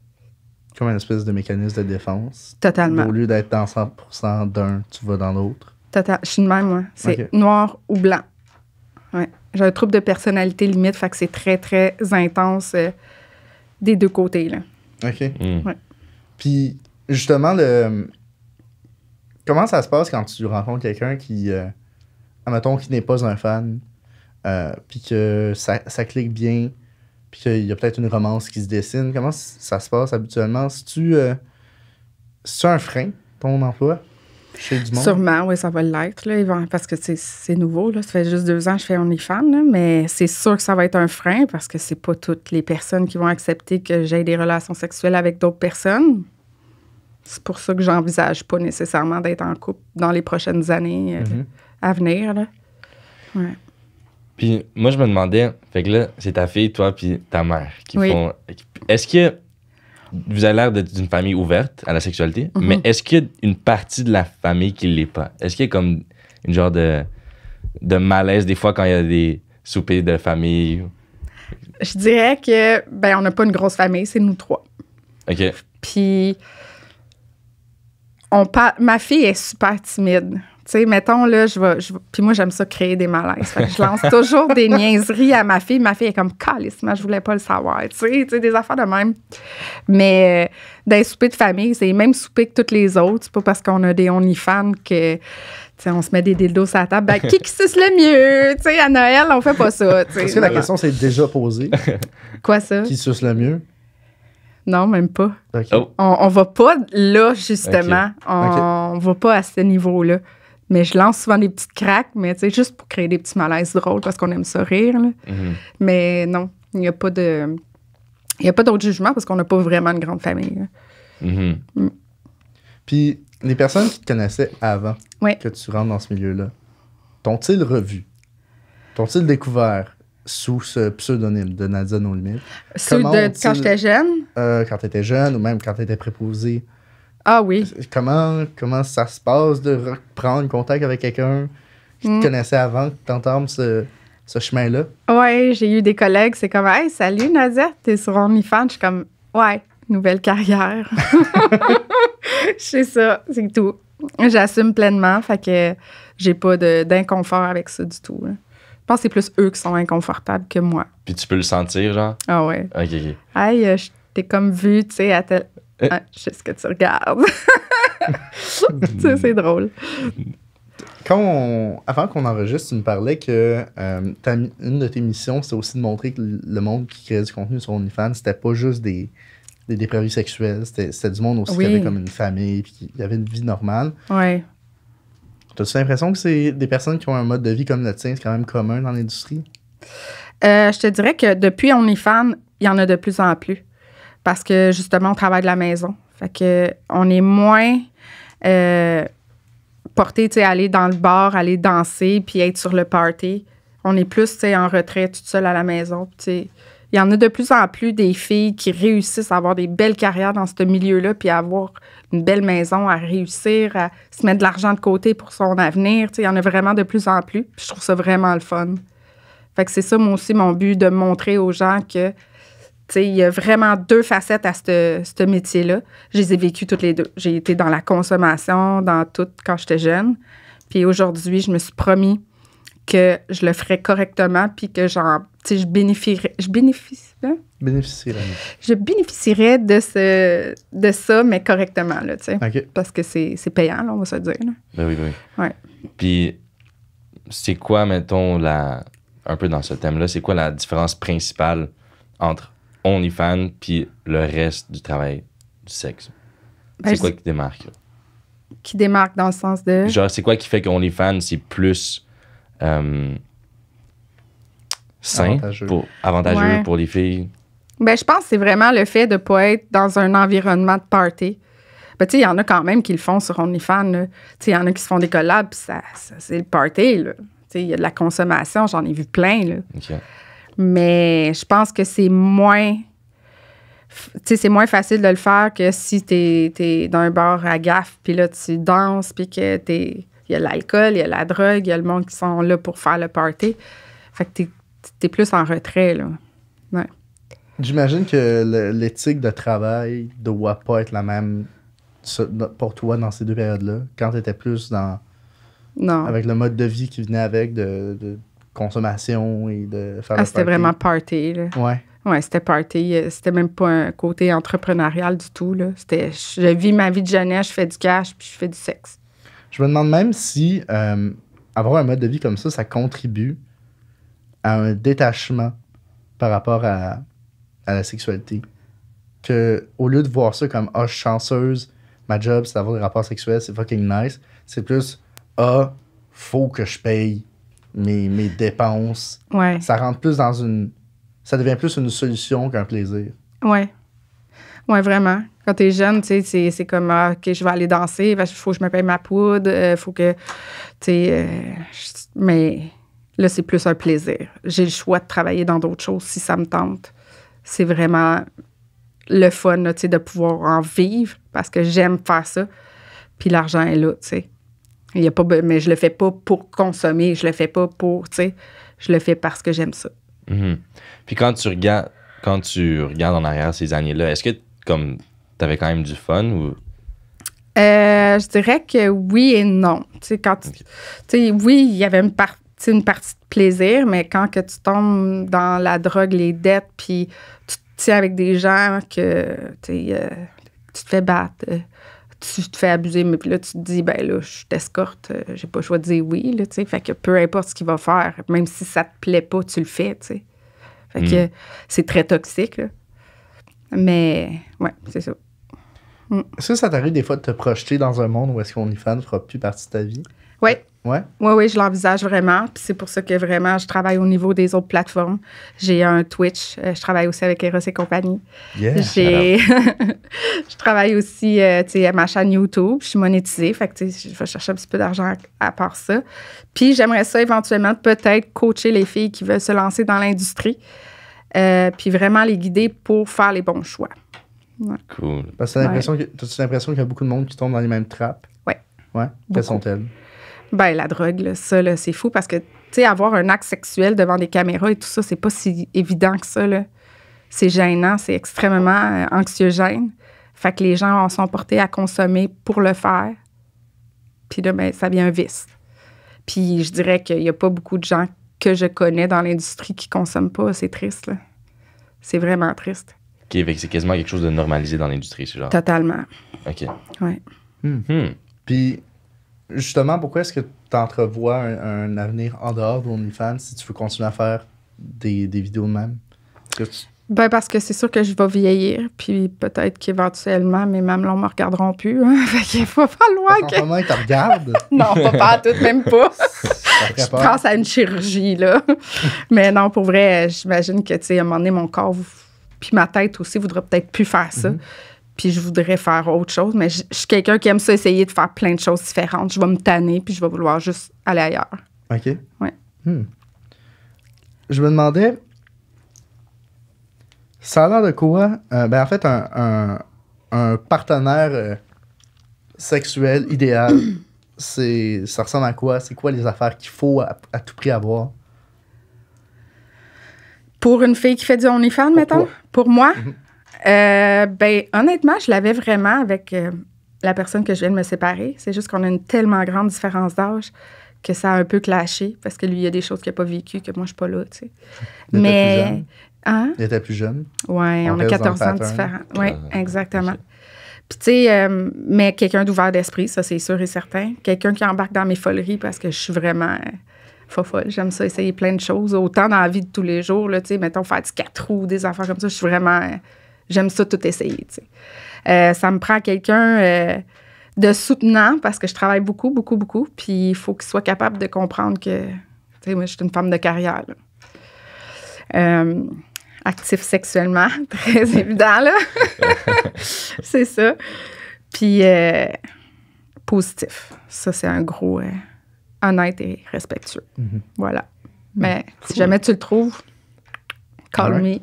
Comme une espèce de mécanisme de défense.
Totalement.
Au lieu d'être dans 100% d'un, tu vas dans l'autre.
Je suis de même, moi. C'est
Ok.
noir ou blanc. Ouais. J'ai un trouble de personnalité limite, fait que c'est très, très intense des deux côtés, là.
OK.
Ouais.
Puis, justement, comment ça se passe quand tu rencontres quelqu'un qui, admettons, qui n'est pas un fan, puis que ça clique bien, puis qu'il y a peut-être une romance qui se dessine? Comment ça se passe habituellement? C'est-tu un frein, ton emploi, chez du monde?
Sûrement, oui, ça va l'être, là, parce que c'est nouveau, là. Ça fait juste 2 ans que je fais OnlyFans, là, mais c'est sûr que ça va être un frein parce que c'est pas toutes les personnes qui vont accepter que j'aie des relations sexuelles avec d'autres personnes. C'est pour ça que j'envisage pas nécessairement d'être en couple dans les prochaines années à venir, là. Ouais.
Puis moi, je me demandais, fait que là, c'est ta fille, toi, puis ta mère qui
Oui.
font... Est-ce que vous avez l'air d'une famille ouverte à la sexualité, mais est-ce qu'il y a une partie de la famille qui l'est pas? Est-ce qu'il y a comme une genre de malaise des fois quand il y a des soupers de famille?
Je dirais que, ben, on n'a pas une grosse famille, c'est nous 3.
OK.
Puis, ma fille est super timide. Tu sais, mettons, là, puis moi, j'aime ça créer des malaises. Fait que je lance toujours des niaiseries à ma fille. Ma fille est comme, calissement, je voulais pas le savoir. Tu sais, des affaires de même. Mais dans les soupers de famille, c'est les mêmes soupers que toutes les autres. C'est pas parce qu'on a des OnlyFans que, tu sais, on se met des dildos sur la table. Ben, qui suce le mieux? Tu sais, à Noël, on fait pas ça. Tu sais.
Est-ce que la question s'est déjà posée?
Quoi, ça?
Qui suce le mieux?
Non, même pas.
OK.
Oh.
On va pas là, justement.
OK.
On va pas à ce niveau-là. Mais je lance souvent des petites craques, mais tu sais, juste pour créer des petits malaises drôles parce qu'on aime ça rire. Là. Mais non, il n'y a pas de. Il n'y a pas d'autre jugement parce qu'on n'a pas vraiment une grande famille. Là.
Puis, les personnes qui te connaissaient avant
Oui.
que tu rentres dans ce milieu-là, t'ont-ils revu? T'ont-ils découvert sous ce pseudonyme de Nadia No Limit?
Ceux
Comment
de
ont-ils-
quand j'étais jeune?
Quand t'étais jeune ou même quand t'étais préposée?
Ah oui.
Comment ça se passe de reprendre contact avec quelqu'un qui te connaissait avant, que t'entames ce chemin-là?
Oui, j'ai eu des collègues, c'est comme, hey, salut Nadia, t'es sur OnlyFans. Je suis comme, ouais, nouvelle carrière. C'est ça, c'est tout. J'assume pleinement, fait que j'ai pas d'inconfort avec ça du tout. Là. Je pense que c'est plus eux qui sont inconfortables que moi.
Puis tu peux le sentir, genre?
Ah ouais.
OK.
Hey, je t'ai comme vu, tu sais, à tel. Ah, je sais ce que tu regardes. Tu sais, c'est drôle.
Avant qu'on enregistre, tu me parlais que une de tes missions, c'était aussi de montrer que le monde qui créait du contenu sur OnlyFans, c'était pas juste des dépravés sexuels, c'était du monde aussi qui avait comme une famille, puis qui avait une vie normale.
Ouais.
T'as-tu l'impression que c'est des personnes qui ont un mode de vie comme le tien, c'est quand même commun dans l'industrie?
Je te dirais que depuis OnlyFans, il y en a de plus en plus. Parce que, justement, on travaille de la maison. Fait que on est moins porté, tu sais, à aller dans le bar, aller danser, puis être sur le party. On est plus, tu sais, en retrait, toute seule à la maison. Tu sais, il y en a de plus en plus des filles qui réussissent à avoir des belles carrières dans ce milieu-là, puis à avoir une belle maison, à réussir, à se mettre de l'argent de côté pour son avenir. Tu sais, il y en a vraiment de plus en plus. Puis je trouve ça vraiment le fun. Fait que c'est ça, moi aussi, mon but, de montrer aux gens que, tu sais, il y a vraiment 2 facettes à ce métier-là. Je les ai vécues toutes les 2. J'ai été dans la consommation, dans tout, quand j'étais jeune. Puis aujourd'hui, je me suis promis que je le ferais correctement, puis que genre, tu sais, je bénéficierais de ça, mais correctement, là, tu sais.
OK.
Parce que c'est payant, là, on va se dire. Là.
Ben oui, ben oui.
Ouais.
Puis, c'est quoi, mettons, un peu dans ce thème-là, c'est quoi la différence principale entre OnlyFans puis le reste du travail du sexe?
Ben,
C'est quoi qui démarque? Là?
Qui démarque dans le sens de...
Genre, c'est quoi qui fait qu'OnlyFans, c'est plus sain, avantageux
Ouais.
pour les filles?
Ben, je pense que c'est vraiment le fait de ne pas être dans un environnement de party. Ben, tu sais, il y en a quand même qui le font sur OnlyFans. Tu sais, il y en a qui se font des collabs, puis ça c'est le party, là. Tu sais, il y a de la consommation, j'en ai vu plein, là.
Okay.
Mais je pense que c'est moins... Tu sais, c'est moins facile de le faire que si t'es dans un bar à gaffe, puis là, tu danses, puis que il y a l'alcool, il y a la drogue, il y a le monde qui sont là pour faire le party. Fait que t'es plus en retrait, là. Ouais.
J'imagine que l'éthique de travail doit pas être la même pour toi dans ces deux périodes-là, quand tu étais plus
Non.
avec le mode de vie qui venait avec de consommation et de faire le
C'était
party.
vraiment party, là.
Ouais.
Ouais, c'était party. C'était même pas un côté entrepreneurial du tout, là. C'était, je vis ma vie de jeunesse, je fais du cash, puis je fais du sexe.
Je me demande même si avoir un mode de vie comme ça contribue à un détachement par rapport à la sexualité. Que au lieu de voir ça comme je suis chanceuse, ma job c'est d'avoir des rapports sexuels, c'est fucking nice, c'est plus faut que je paye mes dépenses.
Ouais.
Ça rentre plus dans ça devient plus une solution qu'un plaisir.
Ouais. Ouais, vraiment. Quand t'es jeune, tu sais, c'est comme, OK, je vais aller danser, il faut que je me paye ma poudre, faut que, tu sais, mais là, c'est plus un plaisir. J'ai le choix de travailler dans d'autres choses si ça me tente. C'est vraiment le fun, là, tu sais, de pouvoir en vivre parce que j'aime faire ça. Puis l'argent est là, tu sais. Il y a pas, mais je le fais pas pour consommer, je le fais pas pour, tu sais, je le fais parce que j'aime ça.
Mm-hmm. Puis quand tu regardes en arrière ces années-là, est-ce que comme t'avais quand même du fun ou?
Je dirais que oui et non. Tu sais, tu sais, oui, il y avait une partie de plaisir, mais quand que tu tombes dans la drogue, les dettes, puis tu te tiens avec des gens que tu te fais battre, tu te fais abuser, mais puis là, tu te dis, ben là, je t'escorte, j'ai pas le choix de dire oui, là, tu sais. Fait que peu importe ce qu'il va faire, même si ça te plaît pas, tu le fais, tu sais. Fait que c'est très toxique, là. Mais, ouais, c'est ça.
Est-ce que ça t'arrive des fois de te projeter dans un monde où est-ce qu'OnlyFans ne fera plus partie de ta vie?
Oui.
Ouais?
Oui, je l'envisage vraiment. Puis c'est pour ça que vraiment, je travaille au niveau des autres plateformes. J'ai un Twitch. Je travaille aussi avec Eros et compagnie.
Yeah.
Je travaille aussi à ma chaîne YouTube. Je suis monétisée. Fait que je vais chercher un petit peu d'argent à part ça. Puis j'aimerais ça éventuellement peut-être coacher les filles qui veulent se lancer dans l'industrie. Puis vraiment les guider pour faire les bons choix. Ouais.
Cool.
Parce que t'as-tu l'impression qu'il y a beaucoup de monde qui tombe dans les mêmes trappes?
Oui.
Ouais? Quelles sont-elles?
Ben, la drogue, là, ça, là, c'est fou parce que, tu sais, avoir un acte sexuel devant des caméras et tout ça, c'est pas si évident que ça, là. C'est gênant, c'est extrêmement anxiogène. Fait que les gens sont portés à consommer pour le faire. Puis là, ben, ça devient un vice. Puis je dirais qu'il y a pas beaucoup de gens que je connais dans l'industrie qui consomment pas. C'est triste, là. C'est vraiment triste.
OK, fait que c'est quasiment quelque chose de normalisé dans l'industrie, ce genre.
Totalement.
OK.
Ouais.
Puis, justement, pourquoi est-ce que tu entrevois un avenir en dehors d'OnlyFans si tu veux continuer à faire des vidéos de même?
Ben parce que c'est sûr que je vais vieillir, puis peut-être qu'éventuellement, mes mamelons me regarderont plus. Hein? Fait qu'il va falloir
que... En ils te regardent?
Non, pas tout, même pas. Je pense à une chirurgie, là. Mais non, pour vrai, j'imagine que, tu sais, à un moment donné, mon corps, puis ma tête aussi, voudrait peut-être plus faire ça. Puis je voudrais faire autre chose. Mais je suis quelqu'un qui aime ça, essayer de faire plein de choses différentes. Je vais me tanner, puis je vais vouloir juste aller ailleurs.
OK.
Ouais.
Je me demandais... Ça a l'air de quoi? Ben en fait, un partenaire sexuel idéal, ça ressemble à quoi? C'est quoi les affaires qu'il faut à tout prix avoir?
Pour une fille qui fait du OnlyFans, mettons? Pour moi? Ben honnêtement, je l'avais vraiment avec la personne que je viens de me séparer. C'est juste qu'on a une tellement grande différence d'âge que ça a un peu clashé, parce que lui, il y a des choses qu'il n'a pas vécues, que moi, je ne suis pas là, tu sais.
Il était plus
Mais...
jeune.
Hein?
Il était plus jeune.
Oui, on a
reste
14
dans le
ans
pattern.
différents. Oui, exactement.
ok.
Puis, tu sais, mais quelqu'un d'ouvert d'esprit, ça, c'est sûr et certain. Quelqu'un qui embarque dans mes foleries parce que je suis vraiment folle. J'aime ça, essayer plein de choses. Autant dans la vie de tous les jours, là, tu sais, mettons, faire du 4 roues, des affaires comme ça. Je suis vraiment... j'aime ça tout essayer, tu sais. Ça me prend quelqu'un de soutenant parce que je travaille beaucoup. Puis, il faut qu'il soit capable de comprendre que, tu sais, moi, je suis une femme de carrière, là. Actif sexuellement, très évident, là. C'est ça. Puis, positif. Ça, c'est un gros honnête et respectueux.
Mhm.
Voilà. Mais si jamais tu le trouves, call me.
Ouais.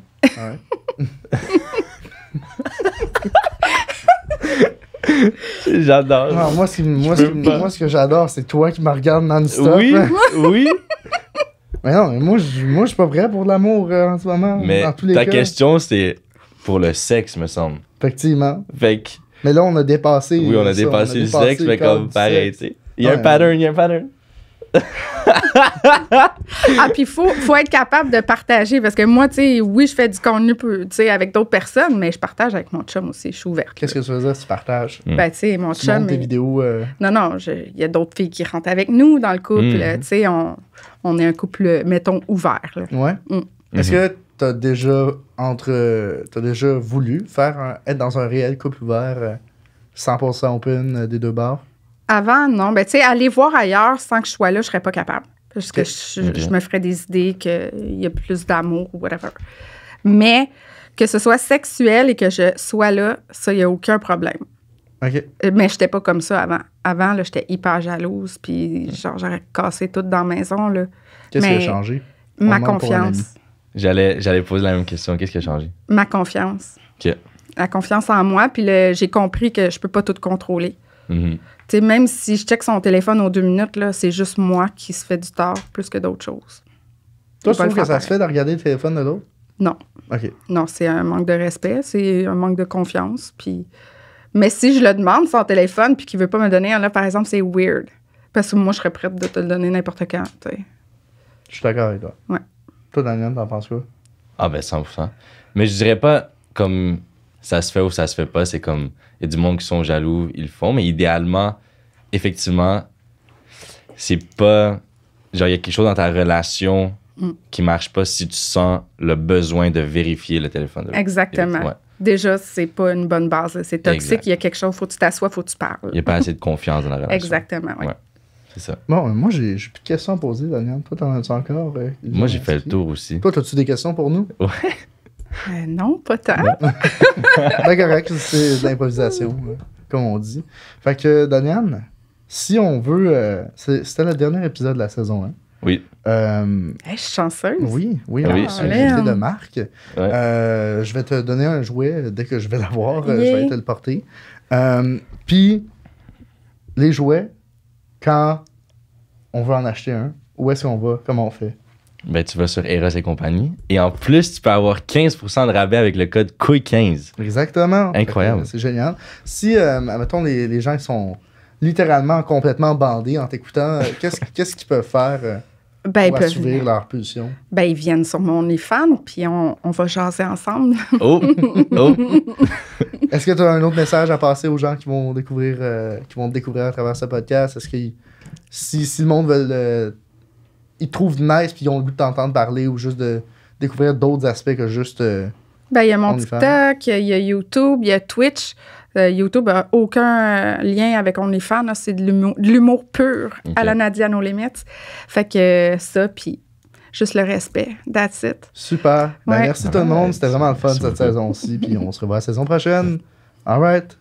J'adore.
Non, moi,
peux pas.
moi, ce que j'adore, c'est toi qui me regardes non-stop.
Oui, oui.
Mais non, mais moi, je suis pas prêt pour de l'amour en ce moment.
Mais
dans tous les
ta
cas.
question, c'est pour le sexe, me semble.
Effectivement.
Fait que,
Mais là, on a dépassé.
oui, on a
ça,
dépassé le sexe, mais
cadre
comme
du
pareil,
sexe.
tu sais. Il y a un
Ouais.
pattern.
Ah, puis il faut être capable de partager. Parce que moi, tu sais, oui, je fais du contenu tu sais, avec d'autres personnes, mais je partage avec mon chum aussi. Je suis ouverte.
Qu'est-ce que tu veux dire si tu partages?
Ben, tu sais, mon
Tu
chum.
montes tes vidéos.
Non, il y a d'autres filles qui rentrent avec nous dans le couple.
Mm.
Tu sais, on est un couple, mettons, ouvert. Là.
Ouais.
Mm.
Est-ce que t'as déjà voulu être dans un réel couple ouvert 100% open des deux bords?
Avant, non. Ben, tu sais, aller voir ailleurs sans que je sois là, je serais pas capable. Parce que
Ok.
je me ferais des idées qu'il y a plus d'amour ou whatever. Mais que ce soit sexuel et que je sois là, ça, il n'y a aucun problème.
OK.
Mais j'étais pas comme ça avant. Avant, là, j'étais hyper jalouse, puis genre, j'aurais cassé tout dans la maison, là.
Qu'est-ce qui a
Mais
changé?
Ma
On demande pour un ami.
confiance.
J'allais poser la même question. Qu'est-ce qui a changé?
Ma confiance.
OK.
La confiance en moi, puis j'ai compris que je peux pas tout contrôler.
Mhm.
Tu sais, même si je check son téléphone aux 2 minutes, là, c'est juste moi qui se fait du tort plus que d'autres choses.
Toi,
Je
tu
vais
trouves
le
que ça
faire
se fait de regarder le téléphone de l'autre?
Non.
OK.
Non, c'est un manque de respect, c'est un manque de confiance. Puis... Mais si je le demande, son téléphone, puis qu'il veut pas me donner, là, par exemple, c'est weird. Parce que moi, je serais prête de te le donner n'importe quand. Tu sais.
Je suis d'accord avec toi.
Ouais.
Toi, Daniel, t'en penses quoi?
Ah, ben 100%. Mais je dirais pas comme ça se fait ou ça se fait pas. C'est comme, il y a du monde qui sont jaloux, ils le font. Mais idéalement, effectivement, c'est pas... Genre, il y a quelque chose dans ta relation qui marche pas si tu sens le besoin de vérifier le téléphone de l'autre.
Exactement.
Ouais.
Déjà, c'est pas une bonne base. Là. C'est toxique.
Exact.
Il y a quelque chose, faut que tu t'assoies, faut que tu parles.
Il n'y a pas assez de confiance dans la relation.
Exactement, oui.
Ouais. C'est ça.
Bon, moi, j'ai plus de questions à poser, Daniel. Toi, t'en as-tu encore?
Moi, j'ai fait le tour aussi.
Toi, as-tu des questions pour nous?
Non, pas tant.
Ben correct, c'est de l'improvisation, comme on dit. Fait que, Daniel, si on veut... c'était le dernier épisode de la saison 1.
Oui.
Hey, je suis chanceuse.
Oui,
Oui.
c'est un invité de marque.
Ouais.
Je vais te donner un jouet dès que je vais l'avoir. Je
Yeah.
vais te le porter. Puis, les jouets, quand on veut en acheter un, où est-ce qu'on va? Comment on fait?
Ben, tu vas sur Eros et compagnie. Et en plus, tu peux avoir 15% de rabais avec le code COUI15.
Exactement.
Incroyable.
Fait que, c'est génial. Si, mettons, les gens qui sont littéralement complètement bandés en t'écoutant, qu'est-ce qu'ils peuvent faire
Ben,
pour assouvir leur pulsion?
Ben, ils viennent sur mon OnlyFans, puis on va jaser ensemble.
Oh! Oh!
Est-ce que tu as un autre message à passer aux gens qui vont découvrir, te découvrir à travers ce podcast? Est-ce que si le monde veut ils trouvent nice puis ils ont le goût de t'entendre parler ou juste de découvrir d'autres aspects que juste
Ben, il y a mon
OnlyFans.
TikTok, il y a YouTube, il y a Twitch. YouTube n'a aucun lien avec OnlyFans. Là, c'est de l'humour pur
Ok.
à la Nadia No Limits. Fait que ça, puis juste le respect. That's it.
super. Ben,
Ouais.
merci tout le monde. C'était vraiment le fun
Merci
cette
beaucoup.
saison-ci. Puis on se revoit la saison prochaine. All right.